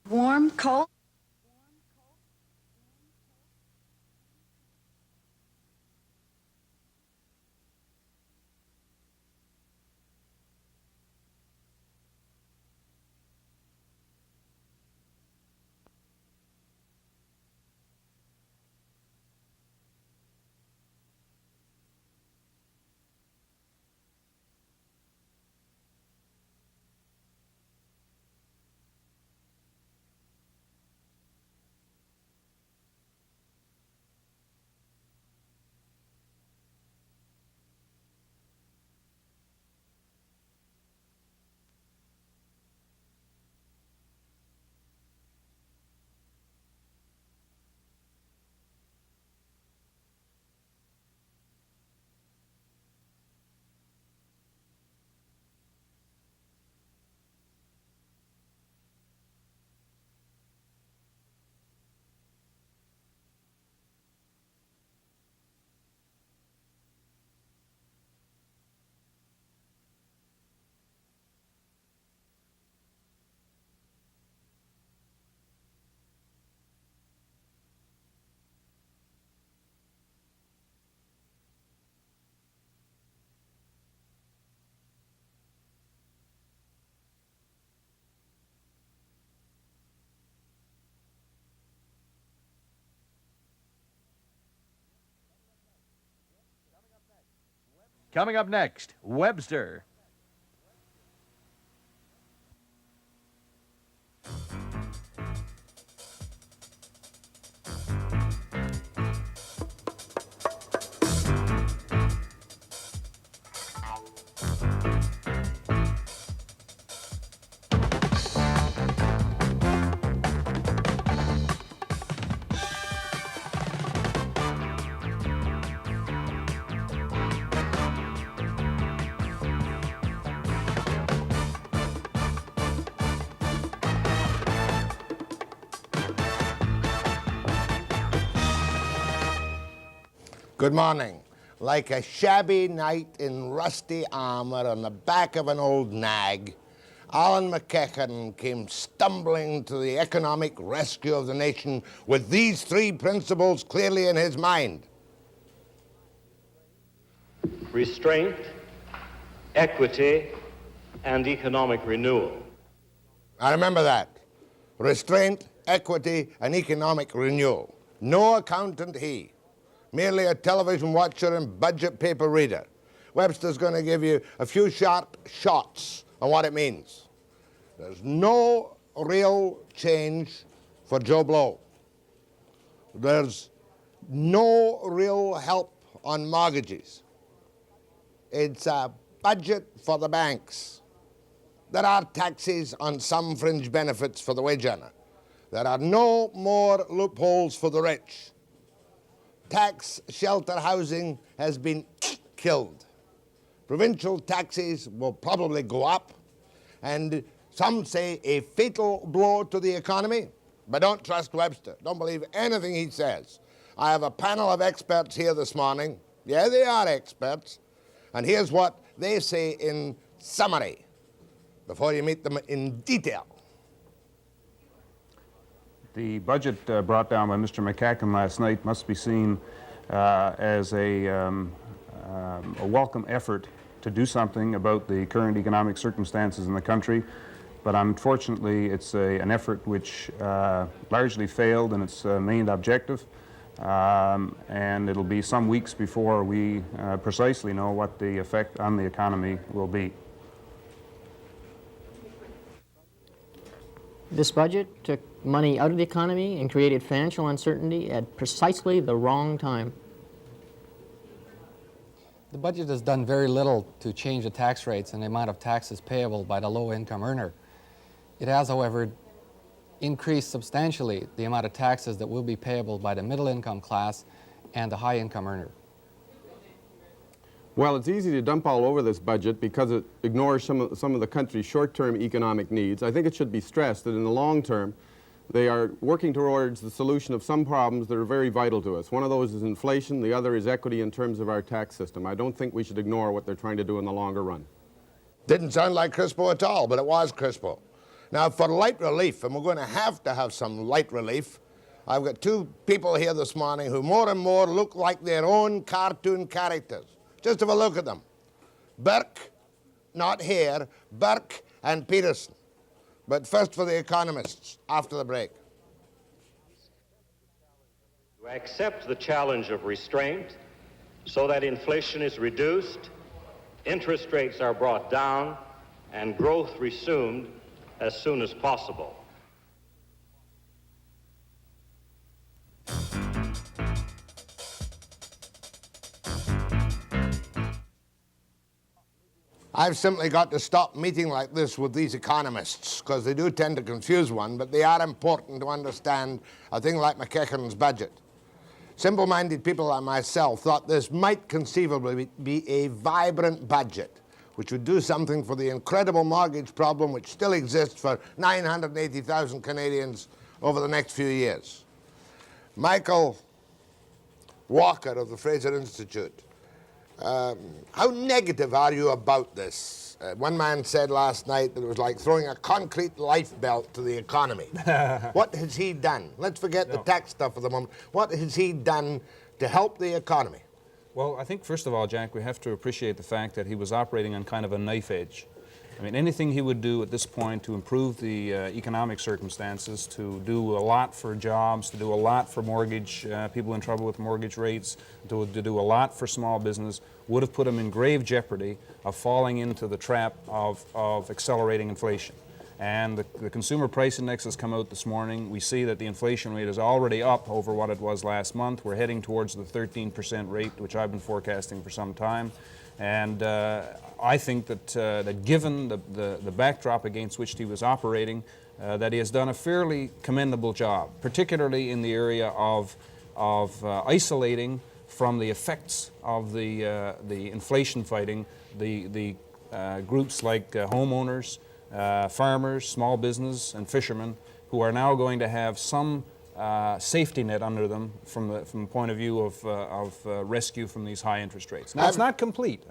Warm, cold. Coming up next, Webster. Good morning. Like a shabby knight in rusty armor on the back of an old nag, Allan MacEachen came stumbling to the economic rescue of the nation with these three principles clearly in his mind. Restraint, equity, and economic renewal. I remember that. Restraint, equity, and economic renewal. No accountant he. Merely a television watcher and budget paper reader. Webster's going to give you a few sharp shots on what it means. There's no real change for Joe Blow. There's no real help on mortgages. It's a budget for the banks. There are taxes on some fringe benefits for the wage earner. There are no more loopholes for the rich. Tax shelter housing has been killed. Provincial taxes will probably go up, and some say a fatal blow to the economy, but don't trust Webster. Don't believe anything he says. I have a panel of experts here this morning. Yeah, they are experts. And here's what they say in summary before you meet them in detail. The budget brought down by Mr. MacEachen last night must be seen as a welcome effort to do something about the current economic circumstances in the country, but unfortunately it's an effort which largely failed in its main objective, and it'll be some weeks before we precisely know what the effect on the economy will be. This budget took money out of the economy and created financial uncertainty at precisely the wrong time. The budget has done very little to change the tax rates and the amount of taxes payable by the low-income earner. It has, however, increased substantially the amount of taxes that will be payable by the middle-income class and the high-income earner. Well, it's easy to dump all over this budget because it ignores some of the country's short-term economic needs. I think it should be stressed that in the long term, they are working towards the solution of some problems that are very vital to us. One of those is inflation, the other is equity in terms of our tax system. I don't think we should ignore what they're trying to do in the longer run. Didn't sound like Crispo at all, but it was Crispo. Now, for light relief, and we're going to have some light relief, I've got two people here this morning who more and more look like their own cartoon characters. Just have a look at them. Burke, not here, Burke and Peterson. But first for the economists, after the break. To accept the challenge of restraint so that inflation is reduced, interest rates are brought down, and growth resumed as soon as possible. I've simply got to stop meeting like this with these economists, because they do tend to confuse one, but they are important to understand a thing like MacEachen's budget. Simple-minded people like myself thought this might conceivably be a vibrant budget, which would do something for the incredible mortgage problem which still exists for 980,000 Canadians over the next few years. Michael Walker of the Fraser Institute, how negative are you about this? One man said last night that it was like throwing a concrete life belt to the economy. What has he done? Let's forget the tax stuff for the moment. What has he done to help the economy? Well, I think, first of all, Jack, we have to appreciate the fact that he was operating on kind of a knife edge. I mean, anything he would do at this point to improve the economic circumstances, to do a lot for jobs, to do a lot for mortgage, people in trouble with mortgage rates, to do a lot for small business, would have put him in grave jeopardy of falling into the trap of accelerating inflation. And the consumer price index has come out this morning. We see that the inflation rate is already up over what it was last month. We're heading towards the 13% rate, which I've been forecasting for some time. And I think that given the backdrop against which he was operating, that he has done a fairly commendable job, particularly in the area of isolating from the effects of the inflation fighting the groups like homeowners, farmers, small business, and fishermen, who are now going to have some safety net under them from the point of view of rescue from these high interest rates. Now, it's not complete.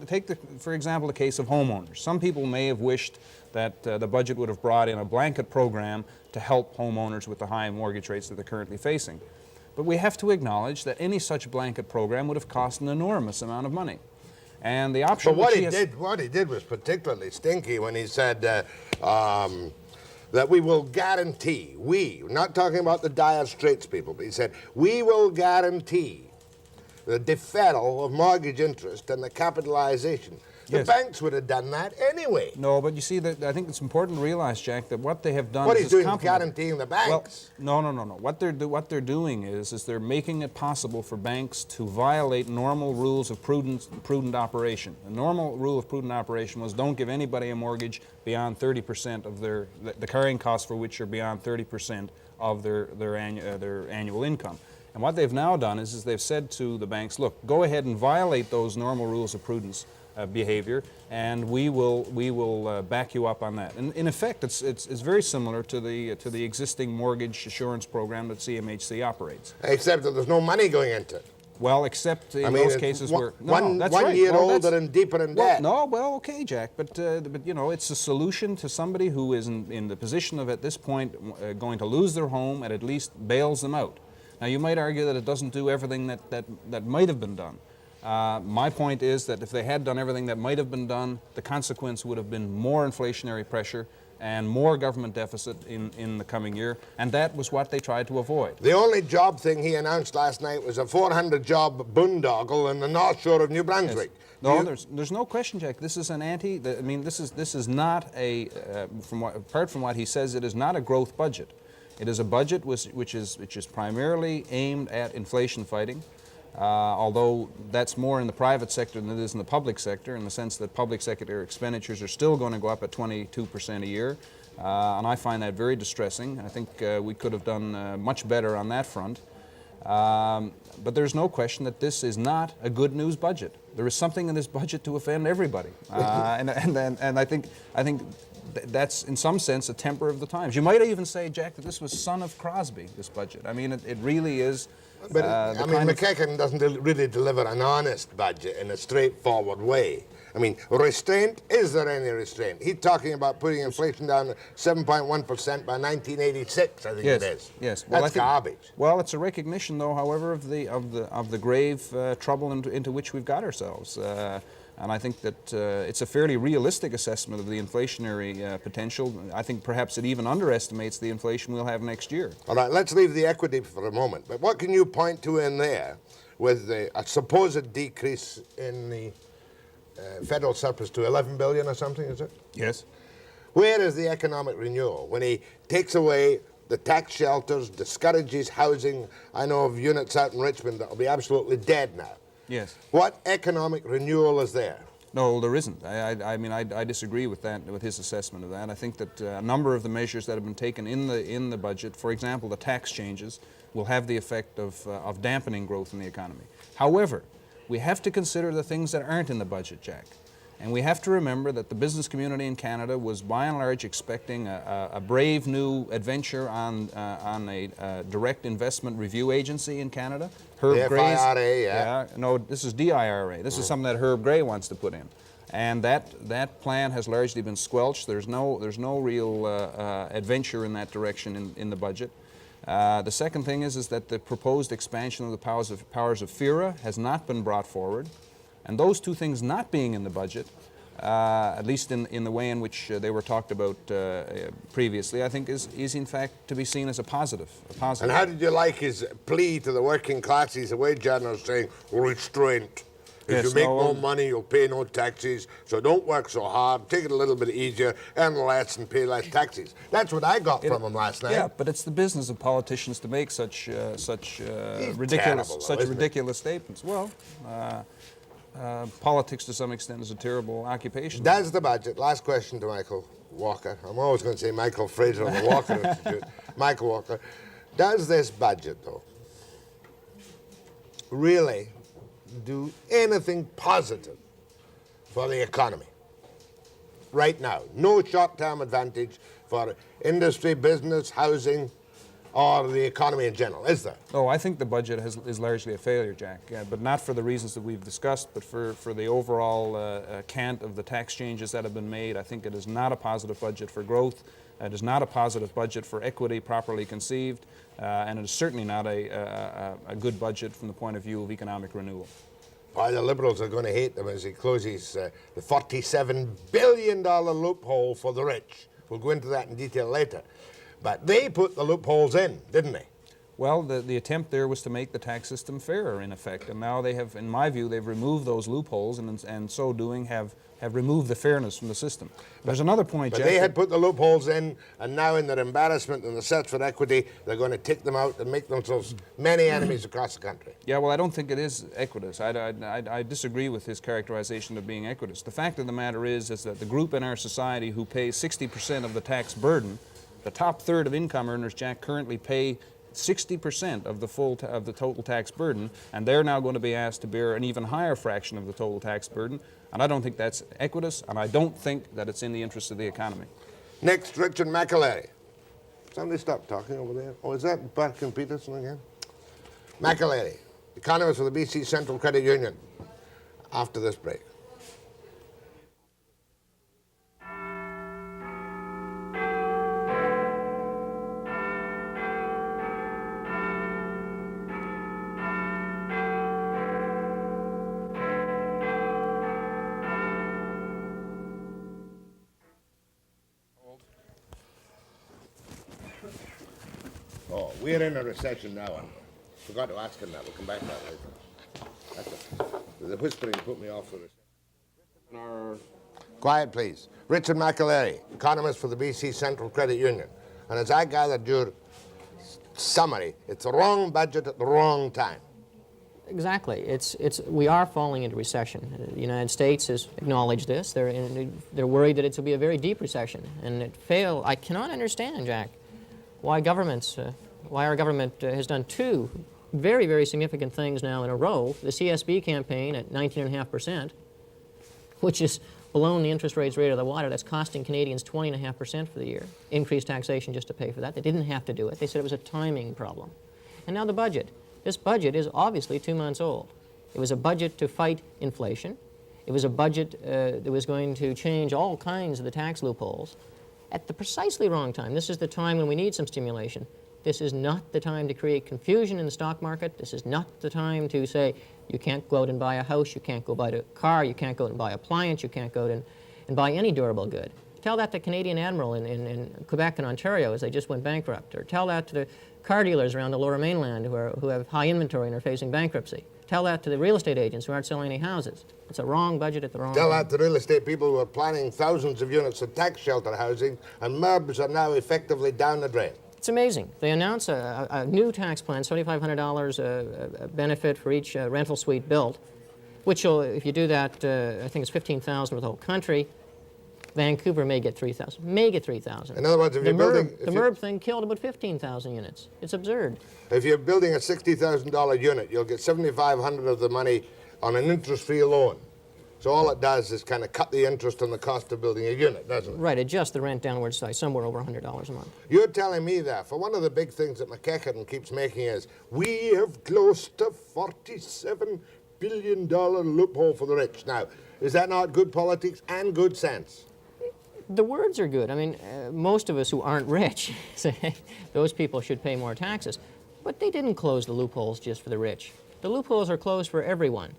Take, for example, the case of homeowners. Some people may have wished that the budget would have brought in a blanket program to help homeowners with the high mortgage rates that they're currently facing. But we have to acknowledge that any such blanket program would have cost an enormous amount of money. And the option... But what he did was particularly stinky when he said that we will guarantee, we're not talking about the dire straits people, but he said, we will guarantee the deferral of mortgage interest and the capitalization. The banks would have done that anyway. No, but you see, that I think it's important to realize, Jack, that what they have done what is he's doing is guaranteeing the banks. Well, no. What they're doing is they're making it possible for banks to violate normal rules of prudent operation. The normal rule of prudent operation was don't give anybody a mortgage beyond 30% of the carrying costs for which are beyond 30% of their annual income. And what they've now done is they've said to the banks, look, go ahead and violate those normal rules of prudence behavior, and we will back you up on that. And in effect, it's very similar to the existing mortgage assurance program that CMHC operates. Except that there's no money going into it. Well, except in those cases where that's one right. year Well, older and deeper in debt. Okay, Jack, but you know, it's a solution to somebody who is in the position of at this point going to lose their home, and at least bails them out. Now, you might argue that it doesn't do everything that might have been done. My point is that if they had done everything that might have been done, the consequence would have been more inflationary pressure and more government deficit in the coming year, and that was what they tried to avoid. The only job thing he announced last night was a 400-job boondoggle in the North Shore of New Brunswick. Yes. No, there's no question, Jack. This is an this is not a apart from what he says, it is not a growth budget. It is a budget which is primarily aimed at inflation fighting. Although that's more in the private sector than it is in the public sector, in the sense that public sector expenditures are still going to go up at 22% a year, and I find that very distressing. I think we could have done much better on that front. But there's no question that this is not a good news budget. There is something in this budget to offend everybody, and I think that's in some sense a temper of the times. You might even say, Jack, that this was son of Crosby, this budget. I mean, it really is. But I mean, MacEachen doesn't really deliver an honest budget in a straightforward way. I mean, restraint, is there any restraint? He's talking about putting inflation down to 7.1% by 1986, I think Yes, it is. yes. That's I think, garbage. well, it's a recognition, though, however, of the grave trouble into which we've got ourselves. And I think that it's a fairly realistic assessment of the inflationary potential. I think perhaps it even underestimates the inflation we'll have next year. All right, let's leave the equity for a moment. But what can you point to in there with a supposed decrease in the federal surplus to 11 billion or something, is it? Yes. Where is the economic renewal when he takes away the tax shelters, discourages housing? I know of units out in Richmond that will be absolutely dead now. Yes. What economic renewal is there? No, there isn't. I mean, I disagree with that, with his assessment of that. I think that a number of the measures that have been taken in the budget, for example, the tax changes, will have the effect of dampening growth in the economy. However, we have to consider the things that aren't in the budget, Jack. And we have to remember that the business community in Canada was by and large expecting a brave new adventure on a direct investment review agency in Canada. Herb Gray's, FIRA, yeah. No, this is DIRA. This is something that Herb Gray wants to put in. And that plan has largely been squelched. There's no real adventure in that direction in the budget. The second thing is that the proposed expansion of the powers of FIRA has not been brought forward. And those two things not being in the budget, at least in the way in which they were talked about previously, I think is in fact to be seen as a positive. And how did you like his plea to the working classes, the wage earners, saying restraint? If you make more money, you'll pay no taxes, so don't work so hard, take it a little bit easier, earn less and pay less taxes. That's what I got from him last night. Yeah, but it's the business of politicians to make such ridiculous statements. Well, politics to some extent is a terrible occupation. Does the budget, last question to Michael Walker, I'm always going to say Michael Fraser of the Walker Institute, Michael Walker, does this budget, though, really do anything positive for the economy right now? No short-term advantage for industry, business, housing, or the economy in general, is there? Oh, I think the budget is largely a failure, Jack, but not for the reasons that we've discussed, but for the overall cant of the tax changes that have been made. I think it is not a positive budget for growth. It is not a positive budget for equity properly conceived, and it is certainly not a good budget from the point of view of economic renewal. Why the Liberals are going to hate them as he closes the $47 billion loophole for the rich. We'll go into that in detail later. But they put the loopholes in, didn't they? Well, the attempt there was to make the tax system fairer, in effect, and now they have, in my view, they've removed those loopholes, and so doing have removed the fairness from the system. There's another point, Jack. But they had put the loopholes in, and now in their embarrassment and the search for equity, they're going to take them out and make themselves many enemies across the country. Yeah, well, I don't think it is equitous. I disagree with his characterization of being equitous. The fact of the matter is that the group in our society who pays 60% of the tax burden, the top third of income earners, Jack, currently pay 60% of the total tax burden, and they're now going to be asked to bear an even higher fraction of the total tax burden. And I don't think that's equitous, and I don't think that it's in the interest of the economy. Next, Richard McAlary. Somebody stop talking over there. Oh, is that Burke and Peterson again? McAlary, economist for the BC Central Credit Union. After this break. Oh, we're in a recession now, and forgot to ask him that. We'll come back to that later. The whispering put me off the recession. Quiet, please. Richard McAlary, economist for the BC Central Credit Union. And as I gathered your summary, it's the wrong budget at the wrong time. Exactly. We are falling into recession. The United States has acknowledged this. They're worried that it will be a very deep recession, and it failed. I cannot understand, Jack, why our government has done two very, very significant things now in a row. The CSB campaign at 19.5%, which is below the interest rates rate of the water. That's costing Canadians 20.5% for the year. Increased taxation just to pay for that. They didn't have to do it. They said it was a timing problem. And now the budget. This budget is obviously 2 months old. It was a budget to fight inflation. It was a budget that was going to change all kinds of the tax loopholes at the precisely wrong time. This is the time when we need some stimulation. This is not the time to create confusion in the stock market. This is not the time to say you can't go out and buy a house, you can't go buy a car, you can't go out and buy an appliance, you can't go out and buy any durable good. Tell that to the Canadian Admiral in Quebec and Ontario as they just went bankrupt, or tell that to the car dealers around the Lower Mainland who have high inventory and are facing bankruptcy. Tell that to the real estate agents who aren't selling any houses. It's a wrong budget at the wrong time. Tell that to real estate people who are planning thousands of units of tax shelter housing, and MURBs are now effectively down the drain. It's amazing. They announce a new tax plan, $7,500 benefit for each rental suite built, which will, if you do that, I think it's $15,000 for the whole country. Vancouver may get 3,000. May get 3,000. In other words, if you're building... The MURB thing killed about 15,000 units. It's absurd. If you're building a $60,000 unit, you'll get $7,500 of the money on an interest-free loan. So all it does is kind of cut the interest on the cost of building a unit, doesn't it? Right, adjust the rent downwards by somewhere over $100 a month. You're telling me that, for one of the big things that MacEachen keeps making is, we have closed a $47 billion loophole for the rich. Now, is that not good politics and good sense? The words are good. I mean, most of us who aren't rich say those people should pay more taxes. But they didn't close the loopholes just for the rich. The loopholes are closed for everyone.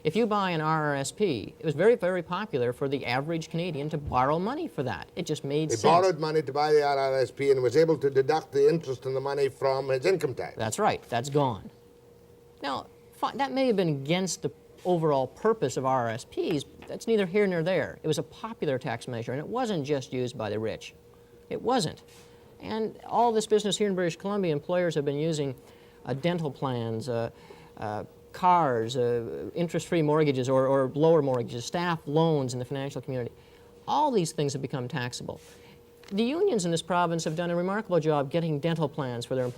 If you buy an RRSP, it was very, very popular for the average Canadian to borrow money for that. It just made sense. He borrowed money to buy the RRSP and was able to deduct the interest on the money from his income tax. That's right. That's gone. Now, that may have been against the overall purpose of RRSPs. That's neither here nor there. It was a popular tax measure, and it wasn't just used by the rich. It wasn't. And all this business here in British Columbia, employers have been using dental plans, cars, interest-free mortgages or lower mortgages, staff loans in the financial community. All these things have become taxable. The unions in this province have done a remarkable job getting dental plans for their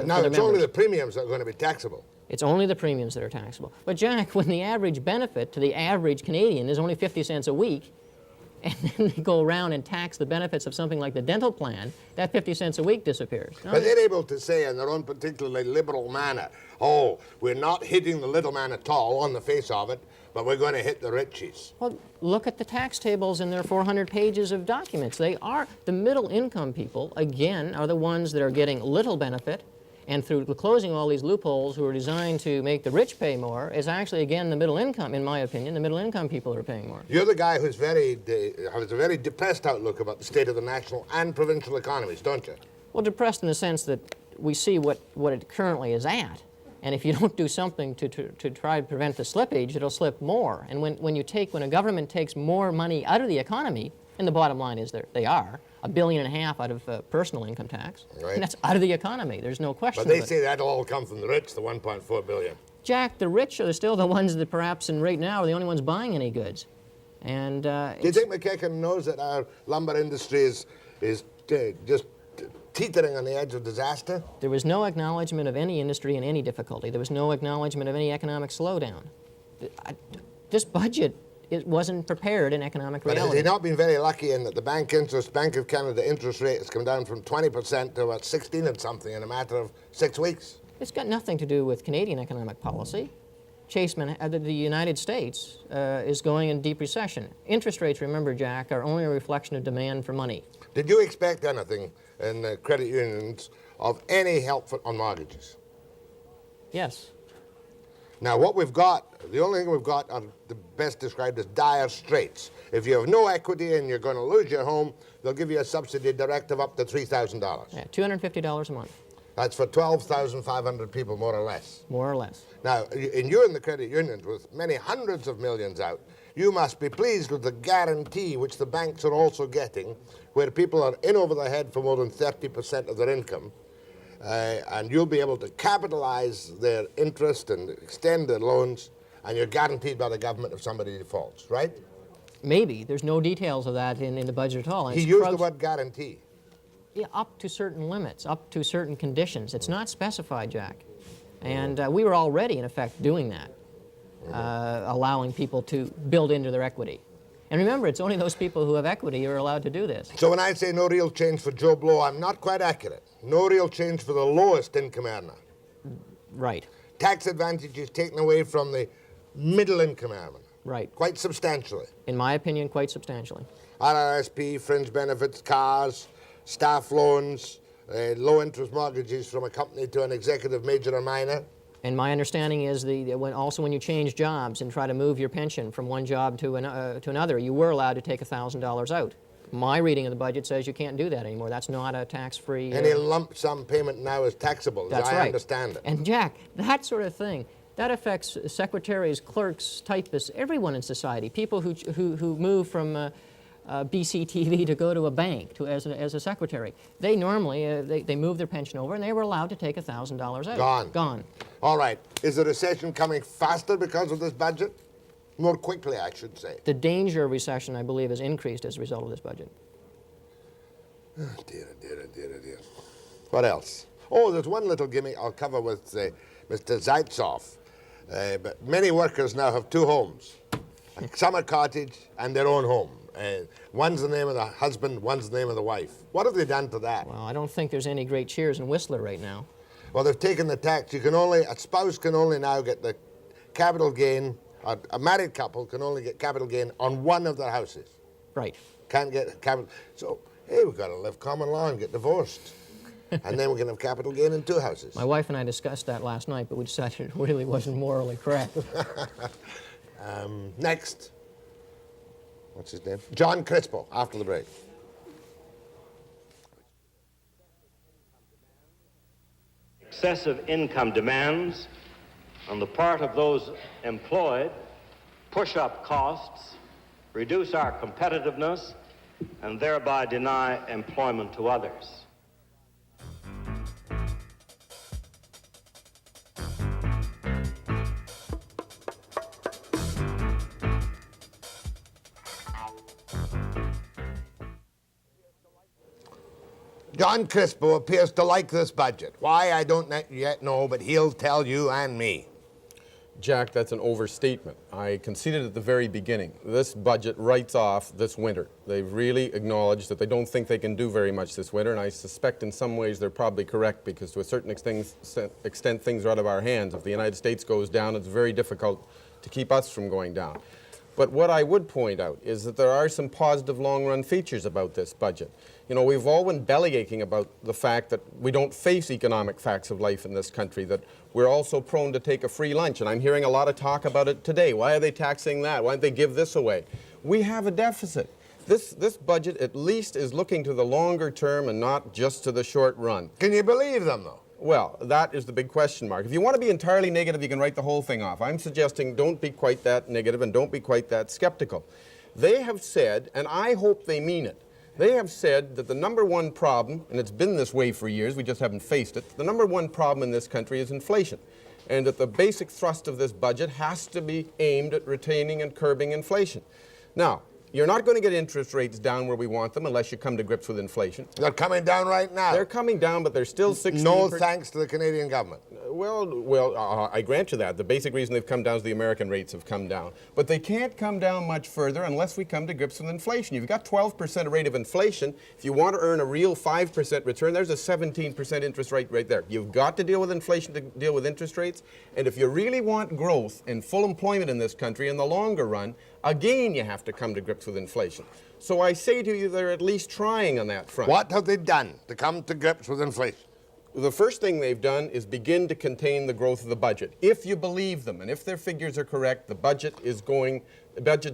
Now, it's only the premiums that are going to be taxable. It's only the premiums that are taxable. But Jack, when the average benefit to the average Canadian is only 50 cents a week, and then they go around and tax the benefits of something like the dental plan, that 50 cents a week disappears. No? But they're able to say in their own particularly liberal manner, oh, we're not hitting the little man at all on the face of it, but we're going to hit the richies. Well, look at the tax tables in their 400 pages of documents. They are, the middle income people, again, are the ones that are getting little benefit, and through closing all these loopholes who are designed to make the rich pay more, is actually, again, the middle income, in my opinion, the middle income people who are paying more. You're the guy who's has a very depressed outlook about the state of the national and provincial economies, don't you? Well, depressed in the sense that we see what it currently is at. And if you don't do something to try to prevent the slippage, it'll slip more. And when a government takes more money out of the economy, and the bottom line is they are, $1.5 billion out of personal income tax. Right. And that's out of the economy. There's no question But they of it. say that'll all come from the rich, the $1.4 billion. Jack, the rich are still the ones that perhaps right now are the only ones buying any goods. And do you think MacEachen knows that our lumber industry is just teetering on the edge of disaster? There was no acknowledgement of any industry in any difficulty. There was no acknowledgement of any economic slowdown. This budget, it wasn't prepared in economic reality. But has he not been very lucky in that the Bank of Canada interest rate has come down from 20% to about 16 and something in a matter of 6 weeks? It's got nothing to do with Canadian economic policy. The United States is going in deep recession. Interest rates, remember, Jack, are only a reflection of demand for money. Did you expect anything in the credit unions of any help on mortgages? Yes. Now, what we've got, the only thing we've got are the best described as dire straits. If you have no equity and you're going to lose your home, they'll give you a subsidy directive up to $3,000. Yeah, $250 a month. That's for 12,500 people, more or less. More or less. Now, you're in the credit unions with many hundreds of millions out. You must be pleased with the guarantee, which the banks are also getting, where people are in over their head for more than 30% of their income. And you'll be able to capitalize their interest and extend their loans, and you're guaranteed by the government if somebody defaults, right? Maybe. There's no details of that in the budget at all. He used the word guarantee. Yeah, up to certain limits, up to certain conditions. It's not specified, Jack. And we were already, in effect, doing that, allowing people to build into their equity. And remember, it's only those people who have equity who are allowed to do this. So when I say no real change for Joe Blow, I'm not quite accurate. No real change for the lowest income earner. Right. Tax advantages taken away from the middle income earner. Right. Quite substantially. In my opinion, quite substantially. RRSP, fringe benefits, cars, staff loans, low-interest mortgages from a company to an executive major or minor. And my understanding is when you change jobs and try to move your pension from one job to another, you were allowed to take $1,000 out. My reading of the budget says you can't do that anymore. That's not a tax-free... Any lump sum payment now is taxable, as I understand it. And Jack, that sort of thing, that affects secretaries, clerks, typists, everyone in society. People who move from BCTV to go to a bank as a secretary. They normally, they move their pension over and they were allowed to take $1,000 out. Gone. Gone. All right. Is the recession coming faster because of this budget? More quickly, I should say. The danger of recession, I believe, has increased as a result of this budget. Oh, dear, dear, dear, dear. What else? Oh, there's one little gimmick I'll cover with Mr. Zaytsoff. But many workers now have two homes, a summer cottage and their own home. One's the name of the husband, one's the name of the wife. What have they done to that? Well, I don't think there's any great cheers in Whistler right now. Well, they've taken the tax. A spouse can only now get the capital gain, a married couple can only get capital gain on one of their houses. Right. Can't get capital. So, hey, we've got to live common law and get divorced. And then we can have capital gain in two houses. My wife and I discussed that last night, but we decided it really wasn't morally correct. Next. What's his name? John Crispo, after the break. Excessive income demands on the part of those employed push up costs, reduce our competitiveness, and thereby deny employment to others. John Crispo appears to like this budget. Why, I don't yet know, but he'll tell you and me. Jack, that's an overstatement. I conceded at the very beginning. This budget writes off this winter. They've really acknowledged that they don't think they can do very much this winter, and I suspect in some ways they're probably correct, because to a certain extent things are out of our hands. If the United States goes down, it's very difficult to keep us from going down. But what I would point out is that there are some positive long-run features about this budget. You know, we've all been bellyaching about the fact that we don't face economic facts of life in this country, that we're also prone to take a free lunch, and I'm hearing a lot of talk about it today. Why are they taxing that? Why don't they give this away? We have a deficit. This budget at least is looking to the longer term and not just to the short run. Can you believe them, though? Well, that is the big question mark. If you want to be entirely negative, you can write the whole thing off. I'm suggesting don't be quite that negative and don't be quite that skeptical. They have said, and I hope they mean it, they have said that the number one problem, and it's been this way for years, we just haven't faced it, the number one problem in this country is inflation. And that the basic thrust of this budget has to be aimed at retaining and curbing inflation. Now, you're not going to get interest rates down where we want them unless you come to grips with inflation. They're coming down right now. They're coming down, but they're still 16%. No thanks to the Canadian government. Well, I grant you that. The basic reason they've come down is the American rates have come down. But they can't come down much further unless we come to grips with inflation. You've got 12% rate of inflation. If you want to earn a real 5% return, there's a 17% interest rate right there. You've got to deal with inflation to deal with interest rates. And if you really want growth and full employment in this country in the longer run, again, you have to come to grips with inflation. So I say to you, they're at least trying on that front. What have they done to come to grips with inflation? The first thing they've done is begin to contain the growth of the budget. If you believe them, and if their figures are correct, the budget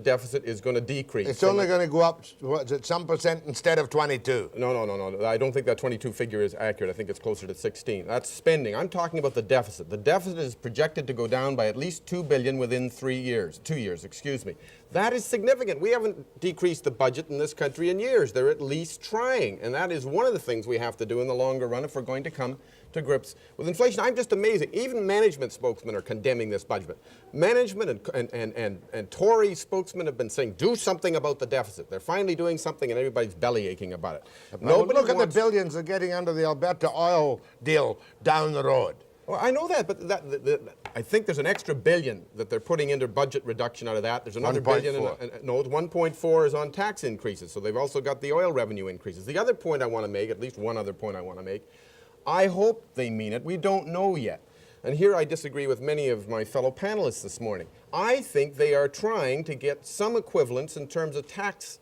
deficit is going to decrease. It's only going to go up, what is it, some percent instead of 22? No. I don't think that 22 figure is accurate. I think it's closer to 16. That's spending. I'm talking about the deficit. The deficit is projected to go down by at least $2 billion within 2 years, excuse me. That is significant. We haven't decreased the budget in this country in years. They're at least trying, and that is one of the things we have to do in the longer run if we're going to come to grips with inflation. I'm just amazing. Even management spokesmen are condemning this budget. Management and Tory spokesmen have been saying, do something about the deficit. They're finally doing something, and everybody's bellyaching about it. Nobody look at the billions they're getting under the Alberta oil deal down the road. Well, I know that, but I think there's an extra billion that they're putting into budget reduction out of that. There's another billion. No, 1.4 is on tax increases, so they've also got the oil revenue increases. The other point I want to make, at least one other point I want to make, I hope they mean it. We don't know yet. and here I disagree with many of my fellow panelists this morning. I think they are trying to get some equivalence in terms of tax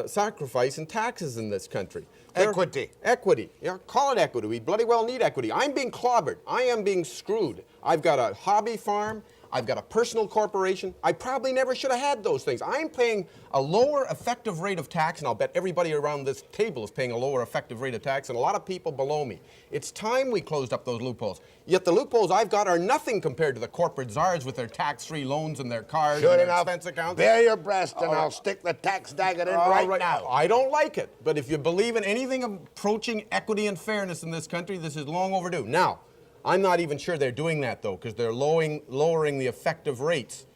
sacrifice and taxes in this country. Equity. Equity. Yeah, call it equity. We bloody well need equity. I'm being clobbered. I am being screwed. I've got a hobby farm. I've got a personal corporation. I probably never should have had those things. I'm paying a lower effective rate of tax, and I'll bet everybody around this table is paying a lower effective rate of tax, and a lot of people below me. It's time we closed up those loopholes. Yet the loopholes I've got are nothing compared to the corporate czars with their tax-free loans and their cars Sure and their enough, expense accounts. bare your breast and I'll stick the tax dagger in right now. I don't like it, but if you believe in anything approaching equity and fairness in this country, this is long overdue. Now, I'm not even sure they're doing that, though, because they're lowering the effective rates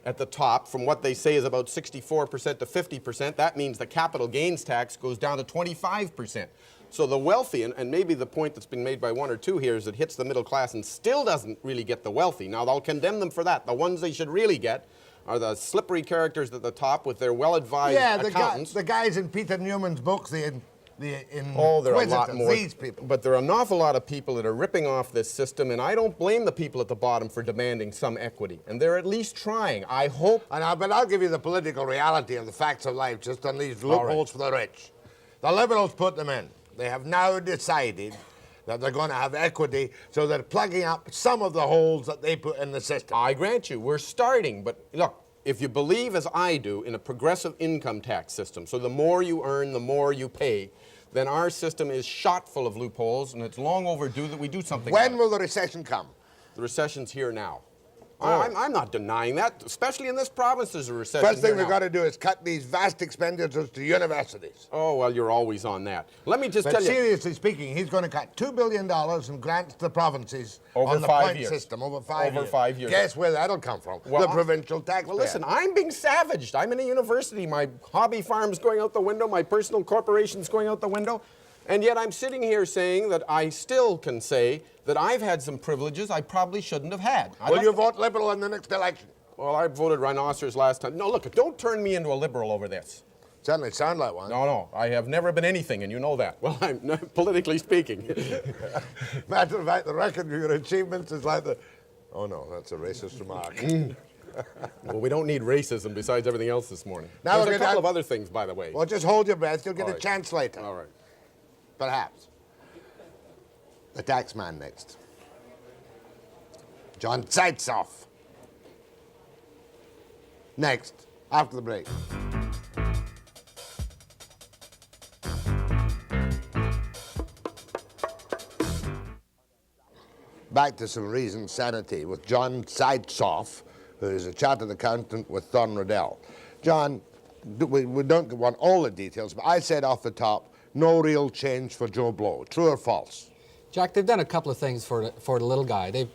at the top from what they say is about 64% to 50%. That means the capital gains tax goes down to 25%. So the wealthy, and maybe the point that's been made by one or two here is it hits the middle class and still doesn't really get the wealthy. Now, I'll condemn them for that. The ones they should really get are the slippery characters at the top with their well-advised accountants. The guys in Peter Newman's books, there are a lot more. These people. But there are an awful lot of people that are ripping off this system, and I don't blame the people at the bottom for demanding some equity. And they're at least trying. I hope. But I'll give you the political reality of the facts of life just on these loopholes for the rich. The Liberals put them in. They have now decided that they're going to have equity, so they're plugging up some of the holes that they put in the system. I grant you, we're starting, but look, if you believe, as I do, in a progressive income tax system, so the more you earn, the more you pay, then our system is shot full of loopholes, and it's long overdue that we do something about it. When will the recession come? The recession's here now. I'm not denying that, especially in this province there's a recession. First thing we've got to do is cut these vast expenditures to universities. Oh, well, you're always on that. Let me just tell you. Seriously speaking, he's going to cut $2 billion in grants to provinces over on the 5 point years. system over 5 years. Over 5 years. Guess where that'll come from? Well, the provincial taxpayer. Well, listen, I'm being savaged. I'm in a university. My hobby farm's going out the window. My personal corporation's going out the window. And yet I'm sitting here saying that I still can say that I've had some privileges I probably shouldn't have had. Will you vote Liberal in the next election? Well, I voted rhinoceros last time. No, look, don't turn me into a Liberal over this. Certainly sound like one. No, I have never been anything, and you know that. Well, I'm politically speaking. Matter of fact, the record of your achievements is like the... Oh, no, that's a racist remark. Well, we don't need racism besides everything else this morning. Now There's a couple of other things, by the way. Well, just hold your breath. You'll get All a right. chance later. All right. Perhaps. The tax man next. John Zaytsoff. Next, after the break. Back to some reasoned sanity with John Zaytsoff, who is a chartered accountant with Thornriddell. John, we don't want all the details, but I said off the top, no real change for Joe Blow. True or false? Jack, they've done a couple of things for the little guy. They've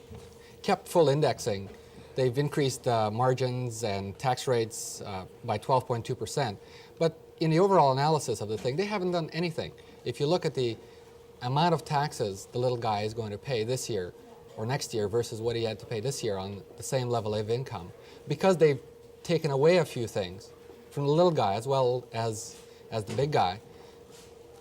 kept full indexing. They've increased margins and tax rates by 12.2%. But in the overall analysis of the thing, they haven't done anything. If you look at the amount of taxes the little guy is going to pay this year or next year versus what he had to pay this year on the same level of income, because they've taken away a few things from the little guy as well as the big guy,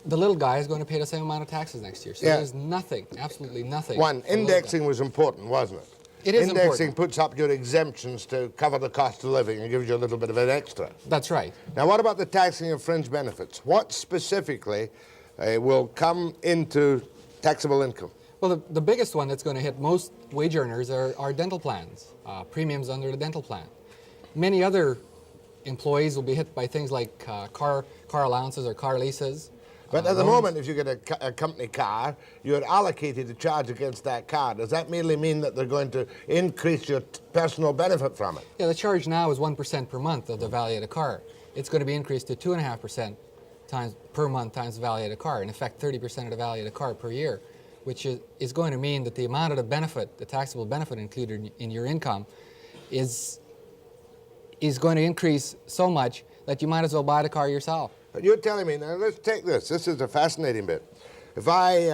the little guy is going to pay the same amount of taxes next year. So there's nothing, absolutely nothing. One, indexing was important, wasn't it? It is Indexing important. puts up your exemptions to cover the cost of living and gives you a little bit of an extra. That's right. Now, what about the taxing of fringe benefits? What specifically will come into taxable income? Well, the biggest one that's going to hit most wage earners are dental plans, premiums under the dental plan. Many other employees will be hit by things like car allowances or car leases. But at the loans. moment, if you get a company car, you're allocated a charge against that car. Does that merely mean that they're going to increase your personal benefit from it? Yeah, the charge now is 1% per month of the value of the car. It's going to be increased to 2.5% per month times the value of the car. In effect, 30% of the value of the car per year, which is going to mean that the amount of the benefit, the taxable benefit included in your income, is going to increase so much that you might as well buy the car yourself. But you're telling me, now let's take this. This is a fascinating bit. If I,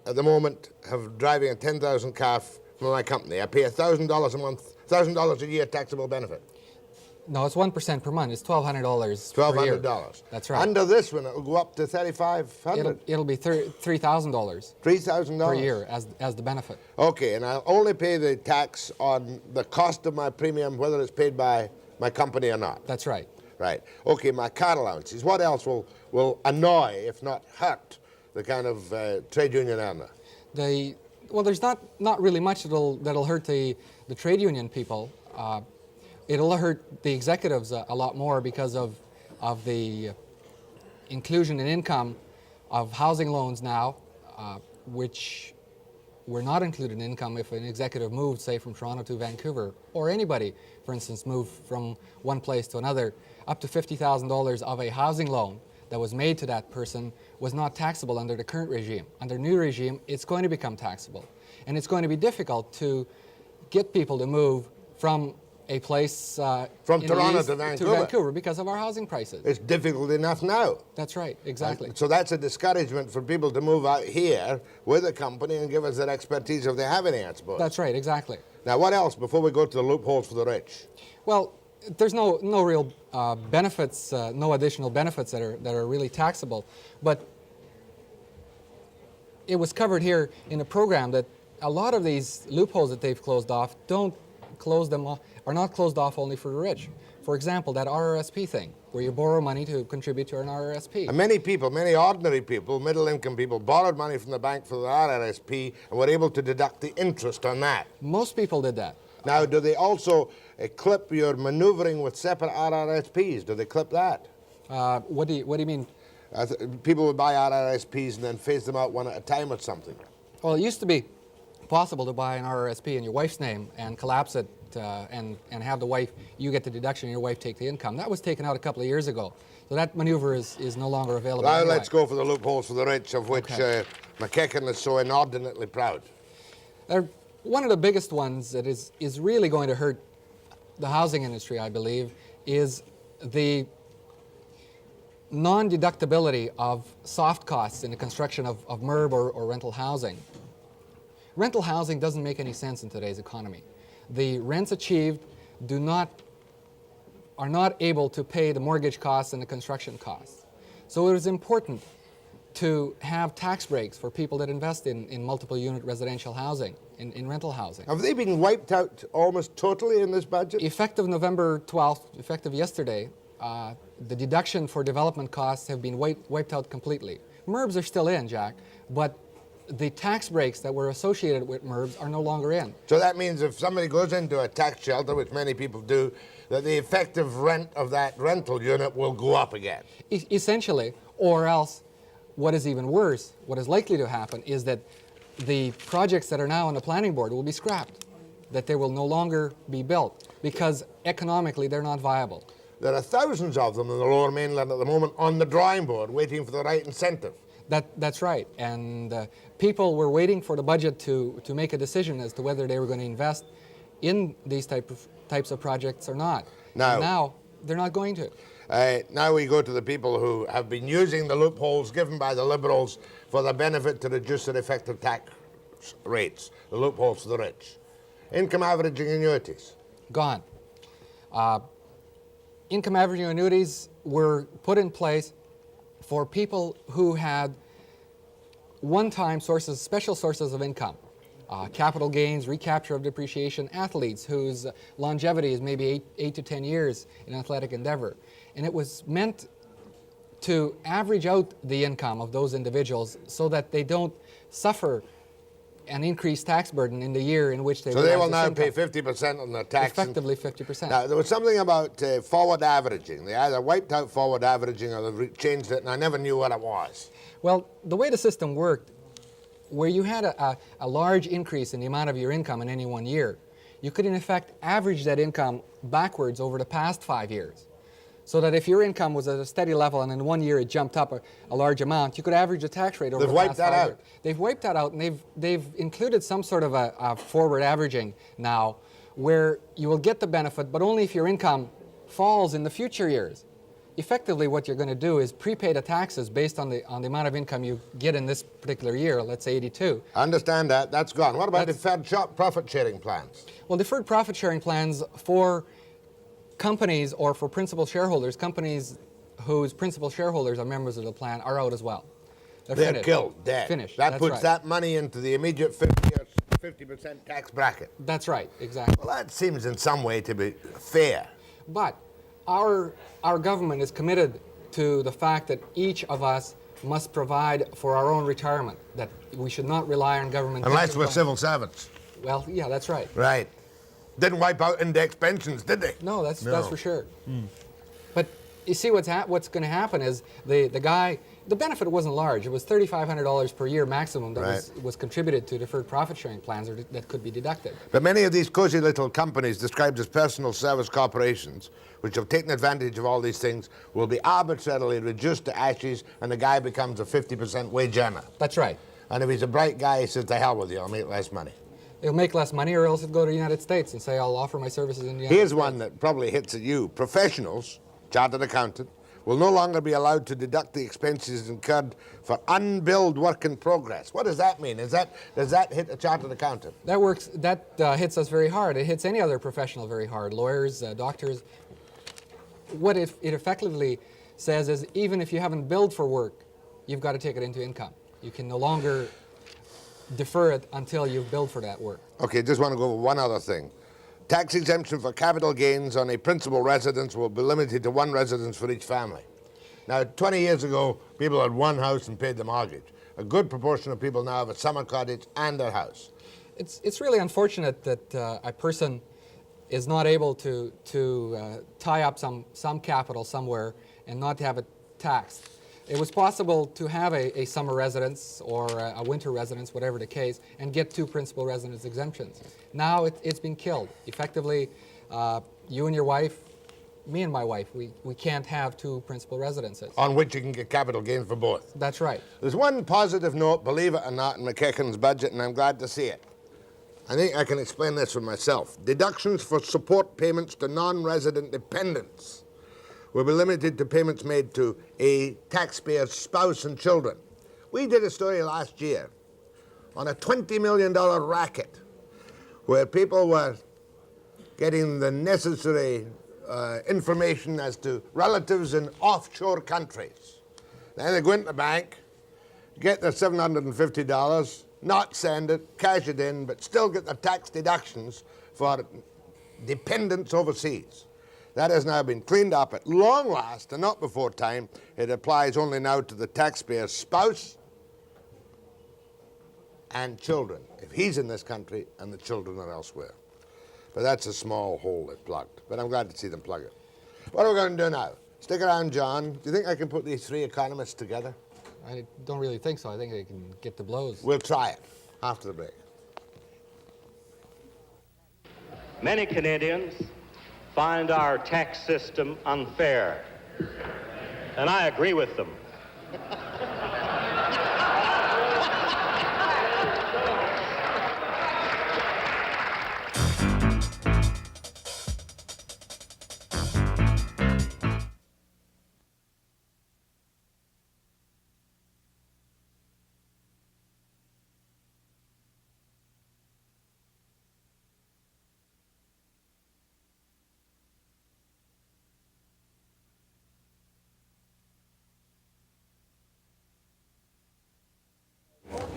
at the moment, have driving a 10,000 car for my company, I pay $1,000 a month, $1,000 a year taxable benefit. No, it's 1% per month. It's $1,200 per year. $1,200. That's right. Under this one, it'll go up to $3,500. It'll be $3,000 $3,000 per year as the benefit. Okay, and I'll only pay the tax on the cost of my premium, whether it's paid by my company or not. That's right. Right. Okay, my car allowances. What else will annoy, if not hurt, the kind of trade union earner? Well, there's not really much that'll hurt the trade union people. It'll hurt the executives a lot more because of the inclusion in income of housing loans now, which were not included in income if an executive moved, say, from Toronto to Vancouver, or anybody, for instance, moved from one place to another. Up to $50,000 of a housing loan that was made to that person was not taxable under the current regime. Under the new regime, it's going to become taxable. And it's going to be difficult to get people to move from a place from in Toronto the east to Vancouver because of our housing prices. It's difficult enough now. That's right, exactly. So that's a discouragement for people to move out here with a company and give us their expertise if they have any, I suppose. That's right, exactly. Now, what else before we go to the loopholes for the rich? Well, there's no real benefits, no additional benefits that are really taxable. But it was covered here in the program that a lot of these loopholes that they've closed off are not closed off only for the rich. For example, that RRSP thing, where you borrow money to contribute to an RRSP. And many people, many ordinary people, middle-income people, borrowed money from the bank for the RRSP and were able to deduct the interest on that. Most people did that. Now, do they also clip your maneuvering with separate RRSPs? Do they clip that? What do you mean? People would buy RRSPs and then phase them out one at a time or something. Well, it used to be possible to buy an RRSP in your wife's name and collapse it and have the wife, you get the deduction and your wife take the income. That was taken out a couple of years ago. So that maneuver is no longer available. Now anyway. let's go for the loopholes for the rich, of which MacEachen is so inordinately proud. One of the biggest ones that is really going to hurt the housing industry, I believe, is the non-deductibility of soft costs in the construction of MURB or rental housing. Rental housing doesn't make any sense in today's economy. The rents achieved are not able to pay the mortgage costs and the construction costs. So it is important to have tax breaks for people that invest in multiple unit residential housing, in rental housing. Have they been wiped out almost totally in this budget? Effective November 12th, effective yesterday, the deduction for development costs have been wiped out completely. MURBs are still in, Jack, but the tax breaks that were associated with MURBs are no longer in. So that means if somebody goes into a tax shelter, which many people do, that the effective rent of that rental unit will go up again. Essentially, or else what is even worse, what is likely to happen is that the projects that are now on the planning board will be scrapped, that they will no longer be built because economically they're not viable. There are thousands of them in the Lower Mainland at the moment on the drawing board waiting for the right incentive. That's right, and people were waiting for the budget to make a decision as to whether they were going to invest in these types of projects or not. Now they're not going to. Now we go to the people who have been using the loopholes given by the Liberals for the benefit to reduce their effective tax rates, the loopholes for the rich. Income averaging annuities. Gone. Income averaging annuities were put in place for people who had one-time sources, special sources of income. Capital gains, recapture of depreciation, athletes whose longevity is maybe 8 to 10 years in athletic endeavor. And it was meant to average out the income of those individuals so that they don't suffer an increased tax burden in the year in which they So they will now pay 50% on their tax. Effectively 50%. Now, there was something about forward averaging. They either wiped out forward averaging or they've changed it, and I never knew what it was. Well, the way the system worked, where you had a large increase in the amount of your income in any one year, you could in effect average that income backwards over the past 5 years. So that if your income was at a steady level and in 1 year it jumped up a large amount, you could average the tax rate over the past 5 years. They've wiped that out, and they've included some sort of a forward averaging now where you will get the benefit, but only if your income falls in the future years. Effectively, what you're going to do is prepay the taxes based on the amount of income you get in this particular year, let's say 82. I understand that. That's gone. What about deferred profit sharing plans? Well, deferred profit sharing plans for companies, or for principal shareholders, companies whose principal shareholders are members of the plan are out as well. They're They're finished. killed, dead. Finished. That That's puts right. that money into the immediate 50% tax bracket. That's right, exactly. Well, that seems in some way to be fair. But our government is committed to the fact that each of us must provide for our own retirement, that we should not rely on government. Unless pension we're funds. civil servants. Well, yeah, that's right. Right. Didn't wipe out index pensions, did they? No, that's No. for sure. But you see, what's going to happen is the guy. The benefit wasn't large. It was $3,500 per year maximum that was contributed to deferred profit sharing plans, or that could be deducted. But many of these cozy little companies described as personal service corporations, which have taken advantage of all these things, will be arbitrarily reduced to ashes, and the guy becomes a 50% wage earner. That's right. And if he's a bright guy, he says, to hell with you, I'll make less money. He'll make less money, or else he'll go to the United States and say, I'll offer my services in the United States. Here's one that probably hits at you. Professionals, chartered accountant, will no longer be allowed to deduct the expenses incurred for unbilled work in progress. What does that mean? Does that hit a chartered accountant? That hits us very hard. It hits any other professional very hard. Lawyers, doctors. What it effectively says is, even if you haven't billed for work, you've got to take it into income. You can no longer defer it until you've billed for that work. Okay, just want to go over one other thing. Tax exemption for capital gains on a principal residence will be limited to one residence for each family. Now, 20 years ago, people had one house and paid the mortgage. A good proportion of people now have a summer cottage and their house. It's really unfortunate that a person is not able to tie up some capital somewhere and not have it taxed. It was possible to have a summer residence or a winter residence, whatever the case, and get two principal residence exemptions. Now it's been killed. Effectively, you and your wife, me and my wife, we can't have two principal residences. On which you can get capital gains for both. That's right. There's one positive note, believe it or not, in MacEachen's budget, and I'm glad to see it. I think I can explain this for myself. Deductions for support payments to non-resident dependents will be limited to payments made to a taxpayer's spouse and children. We did a story last year on a $20 million racket where people were getting the necessary information as to relatives in offshore countries. Then they go into the bank, get their $750, not send it, cash it in, but still get the tax deductions for dependents overseas. That has now been cleaned up at long last, and not before time. It applies only now to the taxpayer's spouse and children, if he's in this country and the children are elsewhere. But that's a small hole they plugged. But I'm glad to see them plug it. What are we going to do now? Stick around, John. Do you think I can put these three economists together? I don't really think so. I think they can get the blows. We'll try it after the break. Many Canadians find our tax system unfair, and I agree with them.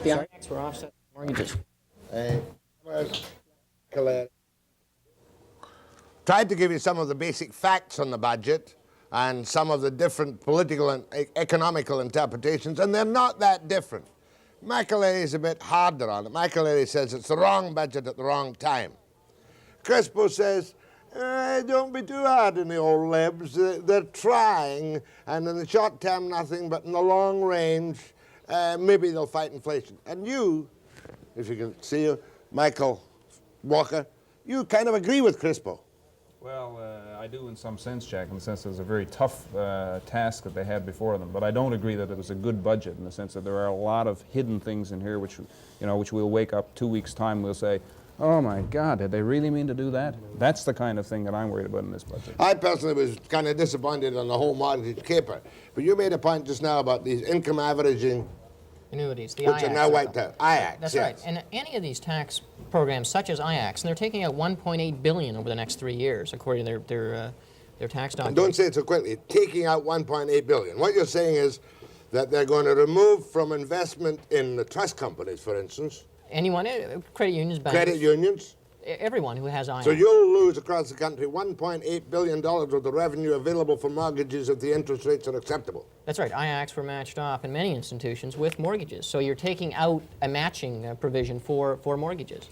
The IRACs were offset mortgages. Tried to give you some of the basic facts on the budget and some of the different political and economical interpretations, and they're not that different. McAlary is a bit harder on it. McAlary says it's the wrong budget at the wrong time. Crispo says, don't be too hard on the old libs. They're trying, and in the short term, nothing, but in the long range, maybe they'll fight inflation. And you, if you can see you, Michael Walker, you kind of agree with Crispo. Well, I do in some sense, Jack, in the sense that it's a very tough task that they had before them. But I don't agree that it was a good budget in the sense that there are a lot of hidden things in here which we'll wake up 2 weeks' time, we'll say, oh my God, did they really mean to do that? That's the kind of thing that I'm worried about in this budget. I personally was kind of disappointed on the whole mortgage caper. But you made a point just now about these income averaging Annuities, the which IAX. are now wiped out. IAX, That's yes. right. And any of these tax programs, such as IAX, and they're taking out $1.8 billion over the next 3 years, according to their tax And documents. don't say it so quickly. Taking out $1.8 billion. What you're saying is that they're going to remove from investment in the trust companies, for instance, Anyone, credit unions, banks, credit unions. everyone who has IAX. So you'll lose across the country $1.8 billion of the revenue available for mortgages if the interest rates are acceptable. That's right. IAX were matched off in many institutions with mortgages. So you're taking out a matching provision for mortgages.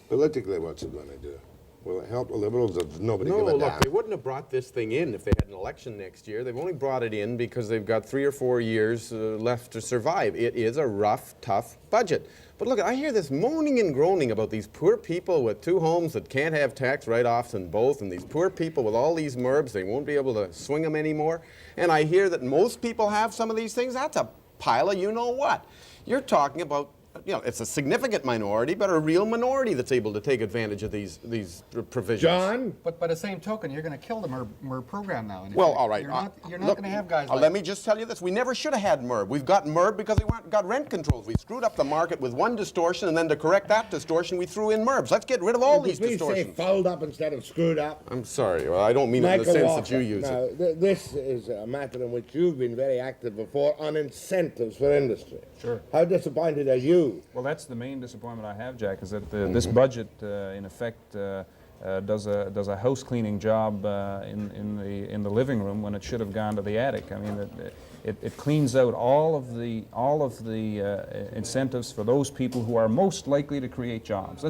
Politically, what's it going to do? Will it help the Liberals or does nobody give No, a look, damn? they wouldn't have brought this thing in if they had an election next year. They've only brought it in because they've got 3 or 4 years left to survive. It is a rough, tough budget. But look, I hear this moaning and groaning about these poor people with 2 homes that can't have tax write-offs in both, and these poor people with all these MURBs, they won't be able to swing them anymore. And I hear that most people have some of these things. That's a pile of you-know-what. You're talking about, you know, it's a significant minority, but a real minority that's able to take advantage of these provisions. John? But by the same token, you're going to kill the MURB program now. in Well, effect. all right. You're not look, going to have guys like... let me just tell you this. We never should have had MURB. We've got MURB because we got rent controls. We screwed up the market with one distortion, and then to correct that distortion, we threw in MURBs. Let's get rid of all these Please distortions. say fouled up instead of screwed up. I'm sorry. Well, I don't mean it in the sense that you use now, it. this is a matter in which you've been very active before on incentives for industry. Sure. How disappointed are you? Well, that's the main disappointment I have, Jack, is that this budget, in effect, does a house cleaning job in the living room when it should have gone to the attic. I mean, it cleans out all of the incentives for those people who are most likely to create jobs.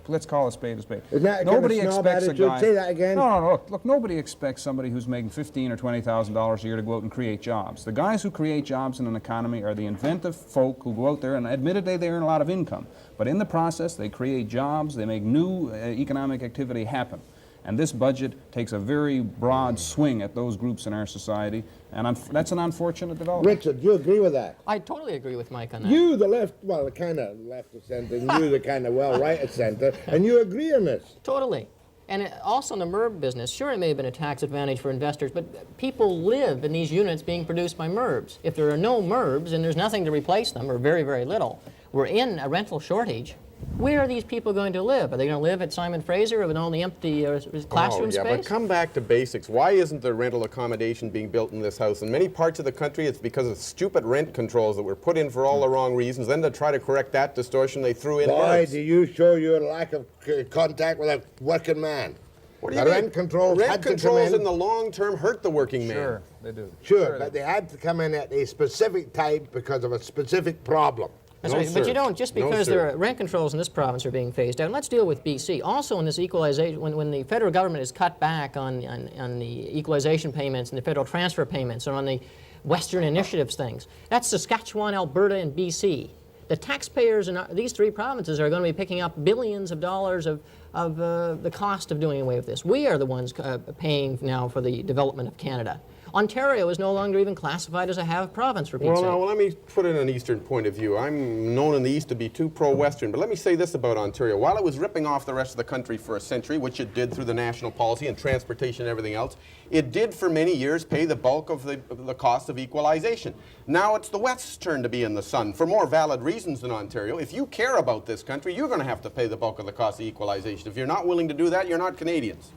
Let's call a spade a spade. Isn't that a kind of snob attitude? Say that again. No. Look, nobody expects somebody who's making $15,000 or $20,000 a year to go out and create jobs. The guys who create jobs in an economy are the inventive folk who go out there and admittedly they earn a lot of income. But in the process, they create jobs, they make new economic activity happen. And this budget takes a very broad swing at those groups in our society, and that's an unfortunate development. Richard, do you agree with that? I totally agree with Mike on that. You, the left, well, the kind of left of centre, and you, the kind of right of centre, and you agree on this. Totally. And also in the MURB business, sure, it may have been a tax advantage for investors, but people live in these units being produced by MURBs. If there are no MURBs and there's nothing to replace them, or very, very little, we're in a rental shortage. Where are these people going to live? Are they going to live at Simon Fraser with all the empty classroom yeah, space? but come back to basics. Why isn't there rental accommodation being built in this house? In many parts of the country, it's because of stupid rent controls that were put in for all the wrong reasons. Then to try to correct that distortion, they threw in Why MURBs. do you show your lack of contact with a working man? What do you The mean? rent controls Rent had to come controls in. in the long term hurt the working man. Sure, they do. Sure, but they had to come in at a specific time because of a specific problem. That's No, right. But sir. you don't, just No, because sir. there are rent controls in this province are being phased out. And let's deal with BC. Also in this equalization, when the federal government has cut back on the equalization payments and the federal transfer payments and on the Western initiatives things, that's Saskatchewan, Alberta, and BC. The taxpayers in these 3 provinces are going to be picking up billions of dollars of the cost of doing away with this. We are the ones paying now for the development of Canada. Ontario is no longer even classified as a have province, for Pete's Well, sake. now, let me put in an Eastern point of view. I'm known in the East to be too pro-Western, but let me say this about Ontario. While it was ripping off the rest of the country for a century, which it did through the national policy and transportation and everything else, it did for many years pay the bulk of the cost of equalization. Now it's the West's turn to be in the sun for more valid reasons than Ontario. If you care about this country, you're going to have to pay the bulk of the cost of equalization. If you're not willing to do that, you're not Canadians.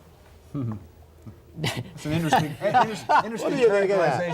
It's an interesting characterization.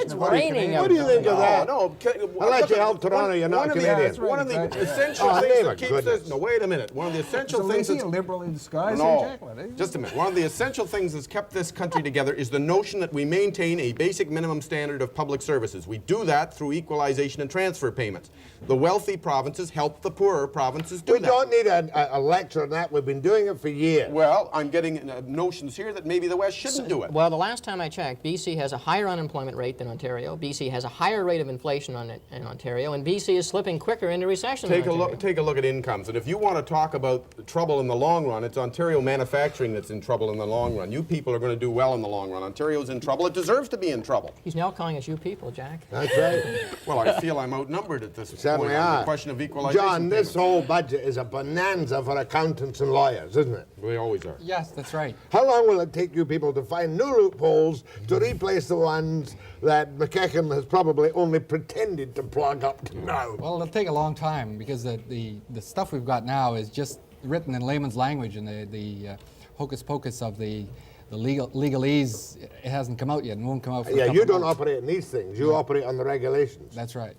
It's of what a raining Canadian- What do you think of that? No. Unless you help Toronto, you're not Canadian. One of the That's right. essential Oh, things name that of keeps goodness. this... No, wait a minute. One of the essential So things is he a that's... liberal in disguise? No, Jack? What, eh? just a minute. One of the essential things that's kept this country together is the notion that we maintain a basic minimum standard of public services. We do that through equalization and transfer payments. The wealthy provinces help the poorer provinces do We that. don't need a lecture on that. We've been doing it for years. Well, I'm getting notions here that maybe the West shouldn't do it. Well, the last time I checked, BC has a higher unemployment rate than Ontario. BC has a higher rate of inflation in Ontario, and BC is slipping quicker into recession Take than a Ontario. look. Take a look at incomes, and if you want to talk about trouble in the long run, it's Ontario manufacturing that's in trouble in the long run. You people are going to do well in the long run. Ontario's in trouble. It deserves to be in trouble. He's now calling us you people, Jack. That's right. Well, I feel I'm outnumbered at this Certainly point on are. the question of equalization. John, this payments. whole budget is a bonanza for accountants and lawyers, isn't it? They always are. Yes, that's right. How long will it take you people to find new loopholes to replace the ones that MacEachen has probably only pretended to plug up to now. Well, it'll take a long time because the stuff we've got now is just written in layman's language, and the hocus pocus of the legalese, it hasn't come out yet and won't come out for a couple you don't months. operate in these things. You operate on the regulations. That's right.